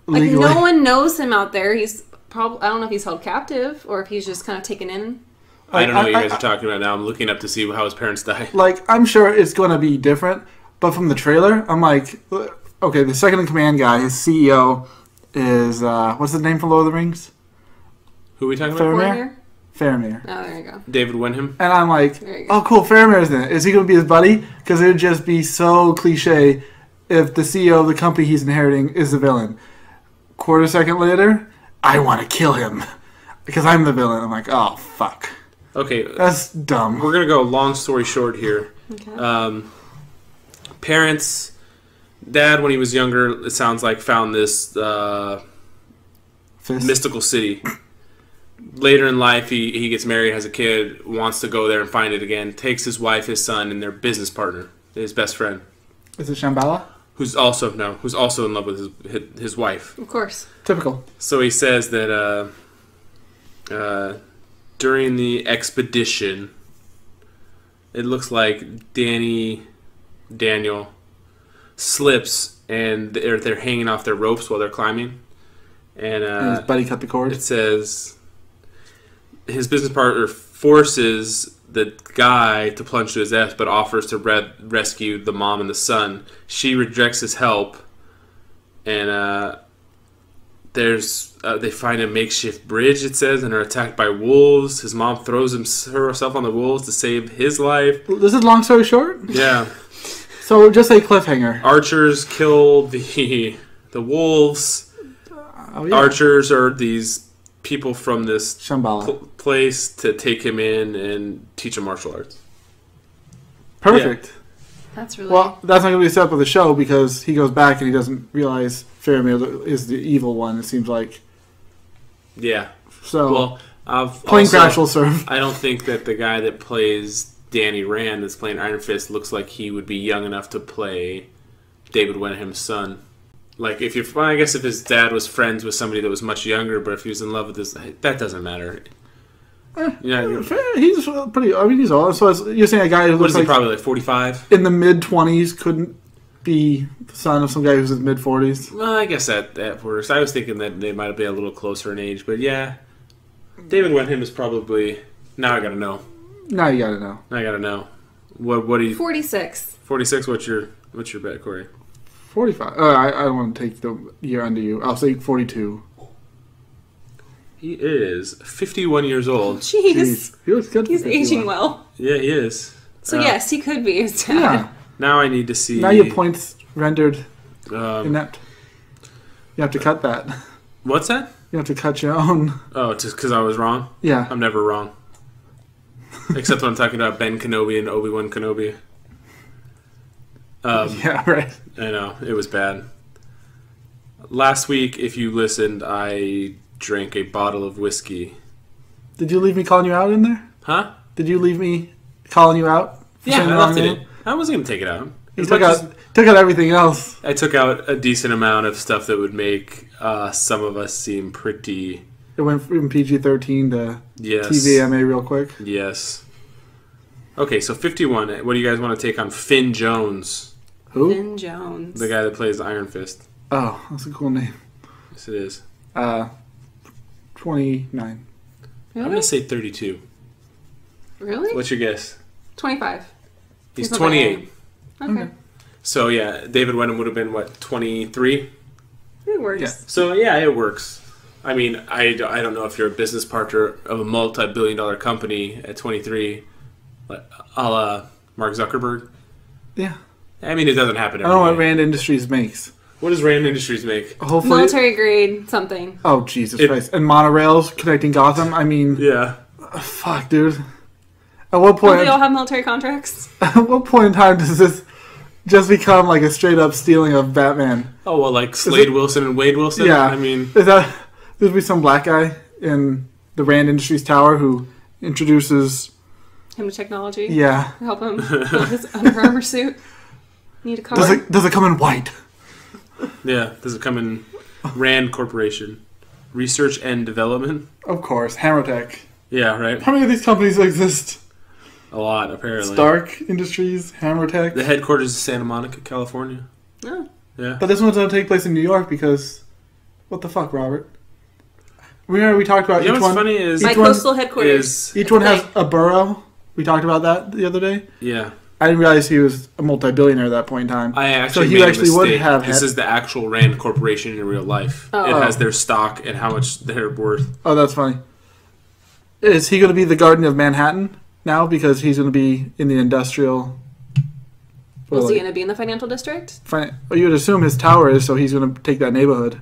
legally. Like, no one knows him out there. He's probably, I don't know if he's held captive or if he's just kind of taken in. I don't know what you guys are talking about now. I'm looking up to see how his parents died. Like, I'm sure it's going to be different, but from the trailer, I'm like, okay, the second in command guy, his CEO is, what's his name from Lord of the Rings? Who are we talking about? Faramir? Faramir. Oh, there you go. David Wenham. And I'm like, oh, cool, Faramir's in it. Is he going to be his buddy? Because it would just be so cliche if the CEO of the company he's inheriting is the villain. Quarter second later, I want to kill him because I'm the villain. I'm like, oh, fuck. Okay. That's dumb. We're going to go long story short here. Okay. Parents, dad, when he was younger, it sounds like, found this mystical city. later in life, he gets married, has a kid, wants to go there and find it again, takes his wife, his son, and their business partner, his best friend. Is it Shambhala? Who's also in love with his wife. Of course. Typical. So he says that during the expedition, it looks like Daniel slips and they're hanging off their ropes while they're climbing. And his buddy cut the cord. It says his business partner forces the guy to plunge to his death, but offers to rescue the mom and the son. She rejects his help, and they find a makeshift bridge, it says, and are attacked by wolves. His mom throws herself on the wolves to save his life. This is long story short? Yeah. So just a cliffhanger. Archers kill the wolves. Oh, yeah. Archers are these people from this Shambhala place to take him in and teach him martial arts. Perfect. Yeah. That's really... Well, that's not going to be set up with the show because he goes back and he doesn't realize Faramir is the evil one, it seems like. Yeah. So, well, plane crash will serve. I don't think that the guy that plays Danny Rand that's playing Iron Fist looks like he would be young enough to play David Wenham's son. Like, I guess if his dad was friends with somebody that was much younger, but if he was in love with this, that doesn't matter. He's pretty. I mean, he's old. So you're saying a guy who looks like probably like 45 in the mid-20s couldn't be the son of some guy who's in the mid-40s? Well, I guess that works. I was thinking that they might be a little closer in age, but yeah, David Wenham is probably. Now I gotta know. Now you gotta know. I gotta know. What do you? 46. 46. What's your bet, Corey? 45. I don't want to take the year under you. I'll say 42. He is 51 years old. Jeez. He looks good. He's aging well. Yeah, he is. So yes, he could be his dad. Yeah. Now I need to see. Now your points rendered inept. You have to cut that. What's that? You have to cut your own. Oh, just because I was wrong? Yeah. I'm never wrong. Except when I'm talking about Ben Kenobi and Obi-Wan Kenobi. Yeah, right. I know. It was bad. Last week, if you listened, I drank a bottle of whiskey. Did you leave me calling you out in there? Huh? Did you leave me calling you out? Yeah, I left it in. I wasn't going to take it out. You took out everything else. I took out a decent amount of stuff that would make some of us seem pretty... It went from PG-13 to yes. TVMA real quick. Yes. Okay, so 51. What do you guys want to take on Finn Jones? Who? Finn Jones. The guy that plays Iron Fist. Oh, that's a cool name. Yes, it is. 29. Really? I'm going to say 32. Really? What's your guess? 25. He's 28. Okay. So, yeah, David Wenham would have been, what, 23? It works. Yeah. So, yeah, it works. I mean, I don't know if you're a business partner of a multi-billion-dollar company at 23, a la Mark Zuckerberg. Yeah. I mean, it doesn't happen every I don't know what day. Rand Industries makes. What does Rand Industries make? Hopefully. Military grade something. Oh, Jesus Christ. And monorails connecting Gotham? I mean... Yeah. Fuck, dude. At what Don't point... they all have military contracts? At what point in time does this just become like a straight-up stealing of Batman? Oh, well, like Slade Wilson and Wade Wilson? Yeah. I mean... There'd be some black guy in the Rand Industries tower who introduces... Him to technology? Yeah. Help him build his Under Armour suit? Need a car? Does it come in white? Yeah. Does it come in Rand Corporation? Research and Development? Of course. Hammertech. Yeah, right? How many of these companies exist? A lot, apparently. Stark Industries, Hammertech. The headquarters is Santa Monica, California. Oh. Yeah. But this one's going to take place in New York because... What the fuck, Robert? Remember we talked about You know each what's one... funny is... My coastal headquarters. Each one has a borough. We talked about that the other day. Yeah. I didn't realize he was a multi-billionaire at that point in time. I actually he made actually a would mistake. have This had- is the actual Rand Corporation in real life. Oh. It has their stock and how much they're worth. Oh, that's funny. Is he going to be the Guardian of Manhattan now because he's going to be in the industrial... Was he going to be in the financial district? Well, you would assume his tower is, so he's going to take that neighborhood.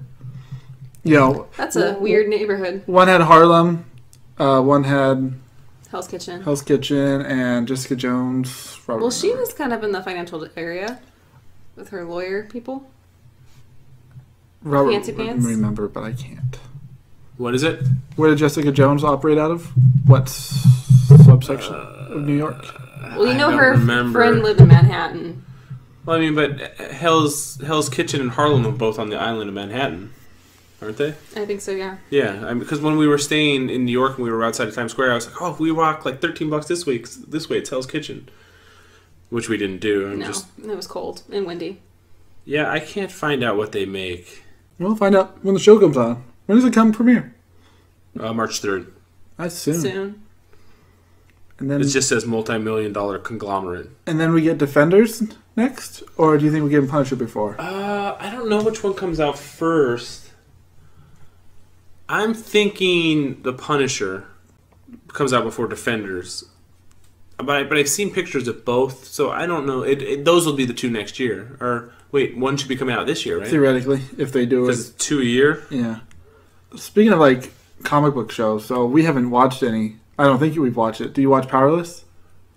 You know, That's a weird neighborhood. one had Harlem, one had Hell's Kitchen. Hell's Kitchen, and Jessica Jones. Robert Well, she was kind of in the financial area with her lawyer people. Robert Fancy Pants? remember, but I can't. What is it? Where did Jessica Jones operate out of? What subsection of New York? Well, you know her remember. friend lived in Manhattan. Well, I mean, but Hell's Kitchen and Harlem are both on the island of Manhattan, aren't they? I think so, yeah. Yeah, because when we were staying in New York and we were outside of Times Square, I was like, oh, if we walk like $13 this way, it's Hell's Kitchen. Which we didn't do. It was cold and windy. Yeah, I can't find out what they make. We'll find out when the show comes on. When does it come premiere? March 3rd. That's soon. And then it just says multi-million-dollar conglomerate. And then we get Defenders next? Or do you think we get Punisher before? I don't know which one comes out first. I'm thinking the Punisher comes out before Defenders. But I've seen pictures of both, so I don't know. Those will be the two next year. Or, wait, one should be coming out this year, right? Theoretically, if they do it. Because it's 2 a year? Yeah. Speaking of, like, comic book shows, so we haven't watched any. I don't think we've watched it. Do you watch Powerless?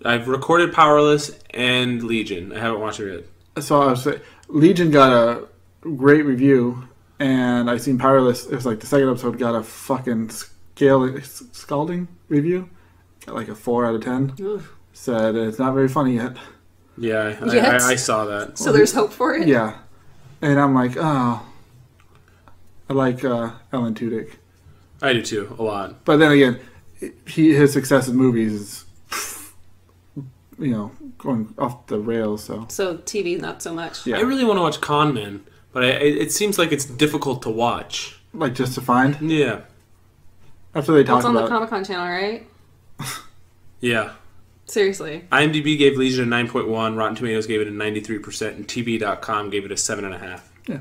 I've recorded Powerless and Legion. I haven't watched it yet. So I was saying, Legion got a great review, and I seen Powerless. It was like the second episode got a fucking scalding review. Got like a 4 out of 10. Oof. Said it's not very funny yet. Yeah, I saw that. So there's hope for it? Yeah. And I'm like, oh. I like Alan Tudyk. I do too, a lot. But then again, his success in movies is, going off the rails. So TV, not so much. Yeah. I really want to watch Con Man, but it seems like it's difficult to watch. Like just to find? Yeah. After they talk about it. It's on about the Comic-Con channel, right? Yeah. Seriously. IMDb gave Legion a 9.1, Rotten Tomatoes gave it a 93%, and TV.com gave it a 7.5. Yeah.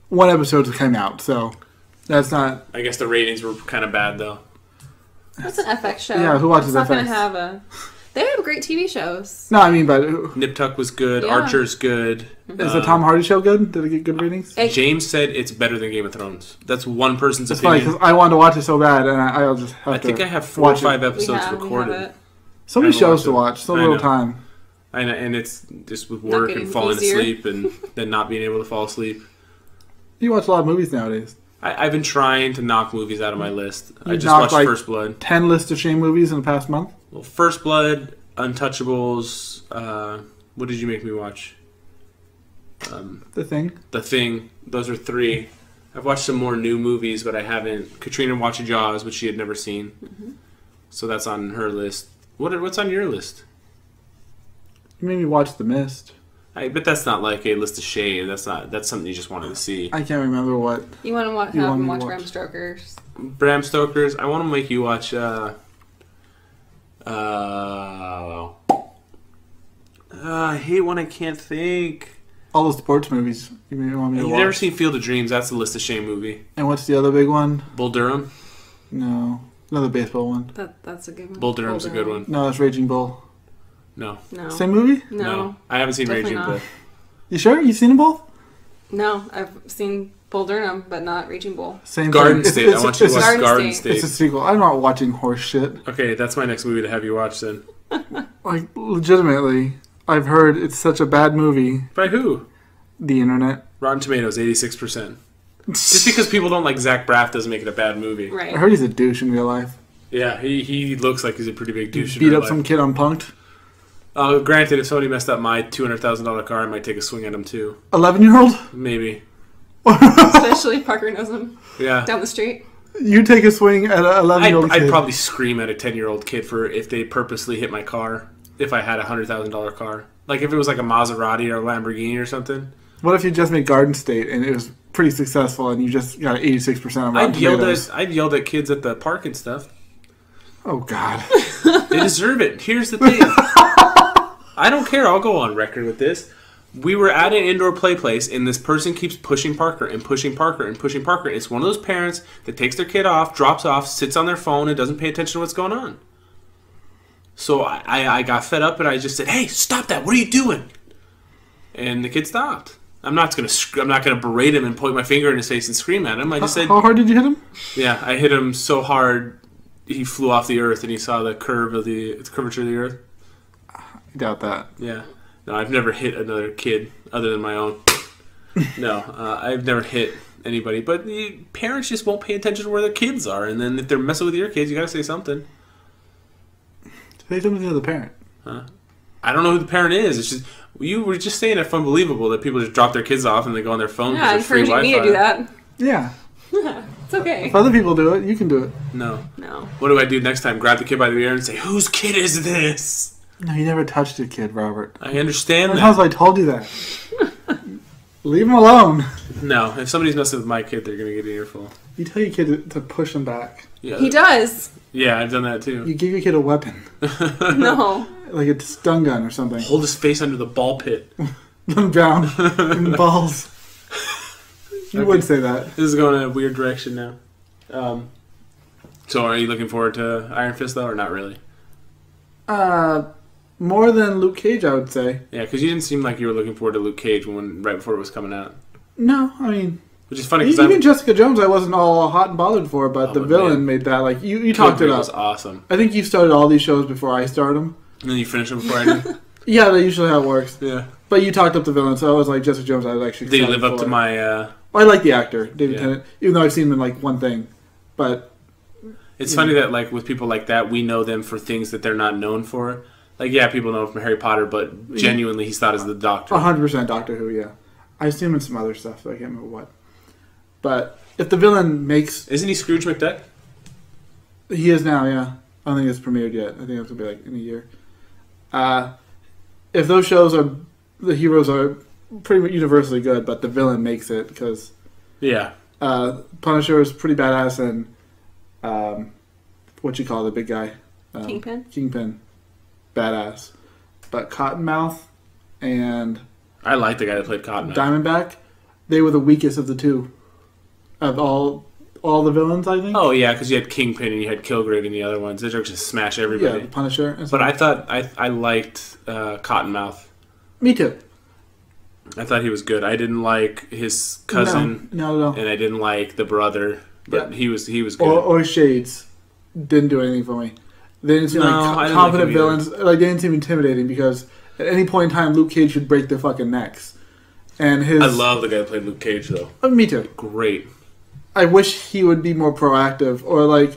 One episode came out, so that's not... I guess the ratings were kind of bad, though. That's an FX show. Yeah, who watches FX? It's not going to have a... They have great TV shows. No, I mean, but... Nip Tuck was good. Yeah. Archer's good. Mm-hmm. Is the Tom Hardy show good? Did it get good ratings? James said it's better than Game of Thrones. That's one person's That's opinion. funny, because I wanted to watch it so bad, and I'll just have I to think I have 4 or 5 episodes recorded. So many shows to watch, so little time. I know, and it's just with work and falling asleep and then not being able to fall asleep. You watch a lot of movies nowadays. I've been trying to knock movies out of my list. I just knocked watched First Blood. 10 List of Shame movies in the past month? Well, First Blood, Untouchables, what did you make me watch? The Thing. The Thing. Those are 3. I've watched some more new movies, but I haven't. Katrina watched Jaws, which she had never seen. Mm-hmm. So that's on her list. What's on your list? You made me watch The Mist. But that's not like a list of shame. That's something you just wanted to see. I can't remember what. You want to watch Bram Stoker's. Bram Stoker's. I want to make you watch. I hate when I can't think. All the sports movies. You want me to watch? You've never seen Field of Dreams? That's the list of shame movie. And what's the other big one? Bull Durham. No, another baseball one. That's a good one. Bull Durham's a good one. No, that's Raging Bull. No. Same movie? No. I haven't seen Raging Bull. You sure? You've seen them both? No, I've seen Bull Durham, but not Raging Bull. Same Garden State. I want you to watch Garden State. It's a sequel. I'm not watching horse shit. Okay, that's my next movie to have you watch then. Like, legitimately, I've heard it's such a bad movie. By who? The internet. Rotten Tomatoes, 86%. Just because people don't like Zach Braff doesn't make it a bad movie. Right. I heard he's a douche in real life. Yeah, he looks like he's a pretty big douche. Beat up some kid on Punk'd. Granted, if somebody messed up my $200,000 car, I might take a swing at him too. 11-year-old? Maybe. Especially if Parker knows him. Yeah. Down the street. You take a swing at an 11-year-old kid. I'd probably scream at a 10-year-old kid for if they purposely hit my car. If I had a $100,000 car, like if it was like a Maserati or a Lamborghini or something. What if you just made Garden State and it was pretty successful and you just got 86% on Rotten Tomatoes? I'd yelled at kids at the park and stuff. Oh God. They deserve it. Here's the thing. I don't care. I'll go on record with this. We were at an indoor play place, and this person keeps pushing Parker and pushing Parker and pushing Parker. It's one of those parents that takes their kid off, drops off, sits on their phone, and doesn't pay attention to what's going on. So I got fed up, and I just said, "Hey, stop that! What are you doing?" And the kid stopped. I'm not gonna berate him and point my finger in his face and scream at him. I just said, "How hard did you hit him?" Yeah, I hit him so hard he flew off the earth, and he saw the curvature of the earth. I doubt that. Yeah. No, I've never hit another kid other than my own. No, I've never hit anybody. But the parents just won't pay attention to where their kids are. And then if they're messing with your kids, you got to say something. Say something to the parent. Huh? I don't know who the parent is. It's just you were just saying it's unbelievable that people just drop their kids off and they go on their phone. Yeah, free encouraging Wi-Fi. me to do that. Yeah. It's okay. If other people do it, you can do it. No. No. What do I do next time? Grab the kid by the ear and say, "Whose kid is this?" No, you never touched a kid, Robert. I understand How that. I told you that. Leave him alone. No, if somebody's messing with my kid, they're gonna get an earful. You tell your kid to push him back. Yeah, He does. Yeah, I've done that too. You give your kid a weapon, No. like a stun gun or something. Hold his face under the ball pit. Let him drown in the balls. You Okay. would say that. This is going in a weird direction now. So, are you looking forward to Iron Fist though, or not really? More than Luke Cage, I would say. Yeah, because you didn't seem like you were looking forward to Luke Cage right before it was coming out. No, I mean, Which is funny because even Jessica Jones, I wasn't all hot and bothered for, but Oh, the but villain man. made that like you talked it was up. awesome. I think you started all these shows before I started them. And then you finish them before I did. Yeah, that's usually how it works. Yeah. But you talked up the villain, so I was like Jessica Jones. I was actually. Did he excited live up for. to my? Well, I like the actor David Yeah. Tennant, even though I've seen him in like one thing. But It's funny that like with people like that, we know them for things that they're not known for. Like, yeah, people know him from Harry Potter, but genuinely, he's thought as the Doctor. 100% Doctor Who. Yeah, I've seen him in some other stuff. So I can't remember what. But if the villain makes, Isn't he Scrooge McDuck? he is now. Yeah, I don't think it's premiered yet. I think it's gonna be like in a year. If those shows are, the heroes are pretty much universally good, but the villain makes it because Yeah. Punisher is pretty badass, and what you call the big guy, Kingpin, badass. But Cottonmouth and I like the guy that played Cottonmouth. Diamondback, they were the weakest of the two, of all the villains. I think. Oh yeah, because you had Kingpin and you had Kilgrave and the other ones. They just smash yeah, everybody. the Punisher. And But stuff. I thought I liked Cottonmouth. Me too. I thought he was good. I didn't like his cousin, No. and I didn't like the brother, but Yeah. he was good. Or Shades didn't do anything for me. They didn't seem No, like I didn't competent like him villains. Like they didn't seem intimidating because at any point in time, Luke Cage should break their fucking necks. And his. I love the guy that played Luke Cage though. Me too. Great. I wish he would be more proactive, or like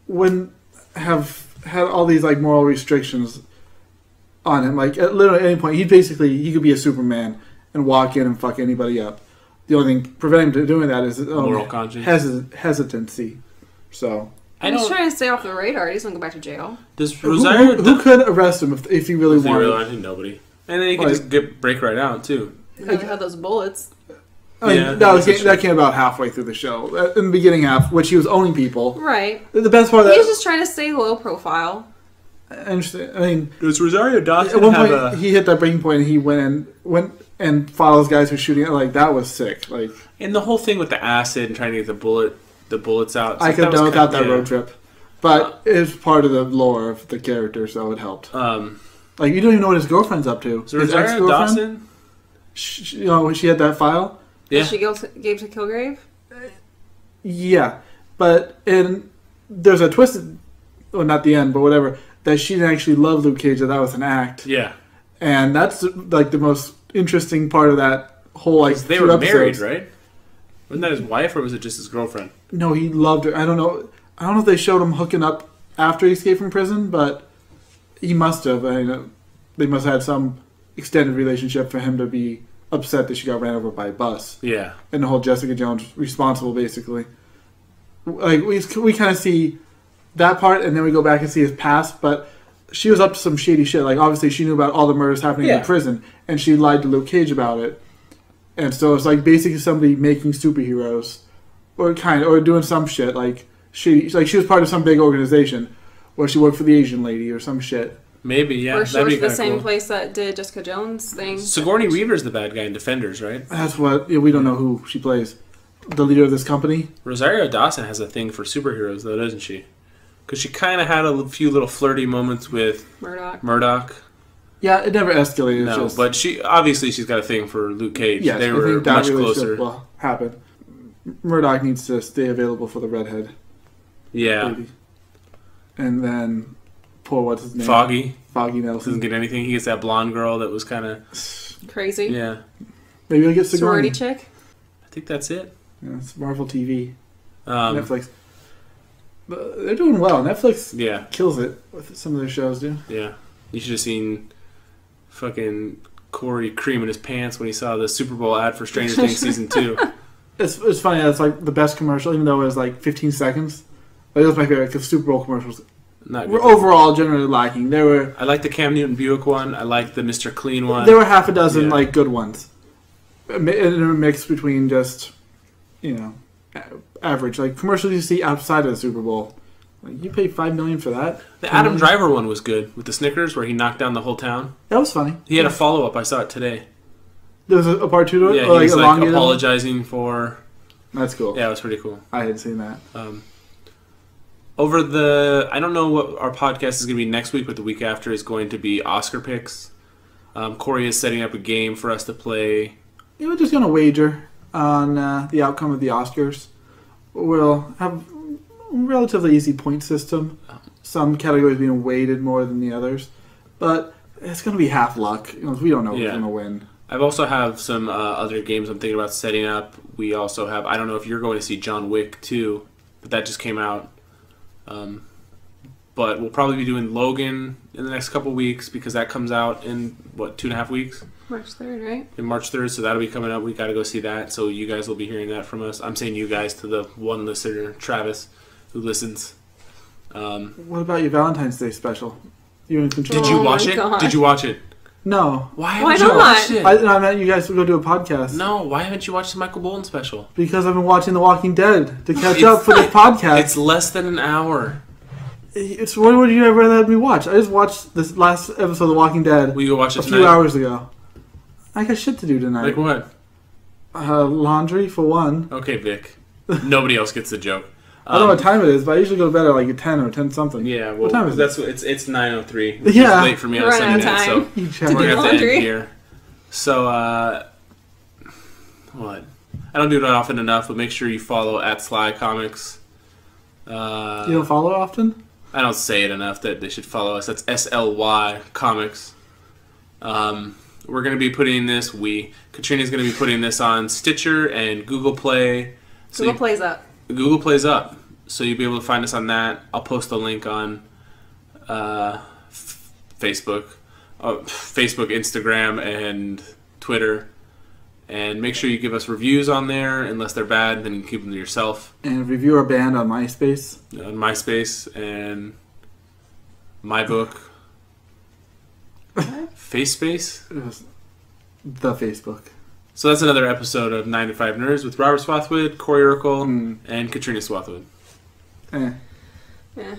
wouldn't have had all these like moral restrictions on him. Like at literally any point, he could be a Superman and walk in and fuck anybody up. The only thing preventing him from doing that is his own Moral conscience. hesitancy. So I He's don't. trying to stay off the radar. He doesn't go back to jail. Does who, Rosario? who could arrest him if he really Does he wanted? really? I think nobody. And then he could Like- just break right out too. He doesn't have those bullets. I mean, Yeah, that that's came about halfway through the show. In the beginning half, which he was owning people. Right. The best part of He's that, just trying to stay low profile. I understand. I mean, Does Rosario Dawson at one have point he hit that breaking point and he went and fought those guys who were shooting it. Like that was sick. Like And the whole thing with the acid and trying to get the bullets out. I could have done without that road trip. trip, but it's part of the lore of the character, so it helped. Um, Like you don't even know what his girlfriend's up to. so His Rosario ex-girlfriend. Dawson. You know when she had that file. Yeah. She gave to Kilgrave. Yeah, but there's a twist. Well, not the end, but whatever. That she didn't actually love Luke Cage. That was an act. Yeah. And that's like the most interesting part of that whole like. 'Cause they few were married, episodes. right? Wasn't that his wife or was it just his girlfriend? No, he loved her. I don't know if they showed him hooking up after he escaped from prison, but he must have. I mean, they must have had some extended relationship for him to be upset that she got ran over by a bus. Yeah. And the whole Jessica Jones responsible, basically. Like we kind of see that part, and then we go back and see his past, but. She was up to some shady shit. Like, obviously, she knew about all the murders happening in the prison, and she lied to Luke Cage about it. And so it's like basically somebody making superheroes, or doing some shit. Like she was part of some big organization, where she worked for the Asian lady or some shit. Maybe, yeah. Or she That'd works be at the kinda same cool. place that did Jessica Jones thing. Sigourney Weaver's the bad guy in Defenders, right? That's what we don't know who she plays. The leader of this company. Rosario Dawson has a thing for superheroes, though, doesn't she? Because she kind of had a few little flirty moments with Murdoch. Yeah, it never escalated. No, just, but she's got a thing for Luke Cage. yes, They I were think that much relationship closer. will happen. Murdoch needs to stay available for the redhead. Yeah. Lady. And then what's his name? Foggy Foggy doesn't Nelson. get anything. He gets that blonde girl that was kind of Crazy. yeah. Maybe we'll get Sorority Sigourney. chick. I think that's it. Yeah, it's Marvel TV, Um, Netflix. But they're doing well. Netflix yeah, kills it with some of their shows, dude. yeah. You should have seen fucking Corey creaming his pants when he saw the Super Bowl ad for Stranger Things season 2. It's funny. It's like the best commercial, even though it was like 15 seconds. But it was my favorite because Super Bowl commercials Not were good. overall generally lacking. There were I like the Cam Newton Buick one. I like the Mr. Clean one. There were half a dozen Yeah. like good ones, in a mix between just, average like commercials you see outside of the Super Bowl. Like, you paid $5 million for that. The Adam Driver one was good with the Snickers, where he knocked down the whole town. That was funny. He had a follow up. I saw it today. There was a part 2 to it. Yeah, Or, he was like elongated one? apologizing for. That's cool. Yeah, it was pretty cool. I hadn't seen that. I don't know what our podcast is going to be next week, but the week after is going to be Oscar picks. Corey is setting up a game for us to play. We're just gonna wager on the outcome of the Oscars. We'll have a relatively easy point system. Some categories being weighted more than the others, but it's gonna be half luck. We don't know who's gonna win. I've also have some other games I'm thinking about setting up. We also have, I don't know if you're going to see John Wick 2, but that just came out. But we'll probably be doing Logan in the next couple weeks because that comes out in, 2.5 weeks? March 3rd, right? In March 3rd, so that'll be coming up. We got to go see that, so you guys will be hearing that from us. I'm saying you guys to the one listener, Travis, who listens. What about your Valentine's Day special? You in control? Did you Oh watch my it? God. Did you watch it? No. Why haven't you not? watched it? I meant you guys would go do a podcast. No, why haven't you watched the Michael Bolton special? Because I've been watching The Walking Dead to catch It's- up for this podcast. It's less than an hour. It's what would you ever rather have me watch? I just watched this last episode of The Walking Dead Will you go watch it a tonight? few hours ago. I got shit to do tonight. Like what? Laundry for one. Okay, Vic. Nobody else gets the joke. I don't know what time it is, but I usually go to bed at like 10 or 10 something. Yeah, well, What time is that's what it's 9:03. Yeah. It's late for me on We're a running Sunday out of night, so time. Each To have we're do gonna have to laundry. end here. So, what? I don't do it often enough, but make sure you follow at Sly Comics. You don't follow often? I don't say it enough that they should follow us. That's SLY Comics. We're going to be putting this, Katrina's going to be putting this on Stitcher and Google Play. So Google Play's up. Google Play's up. So you'll be able to find us on that. I'll post a link on Facebook, Instagram, and Twitter. And make sure you give us reviews on there. Unless they're bad, then you can keep them to yourself. And review our band on MySpace. On MySpace and MyBook. FaceSpace? It was the Facebook. So that's another episode of 9 to 5 Nerds with Robert Swathwood, Corey Urkel, and Katrina Swathwood. Eh. Yeah.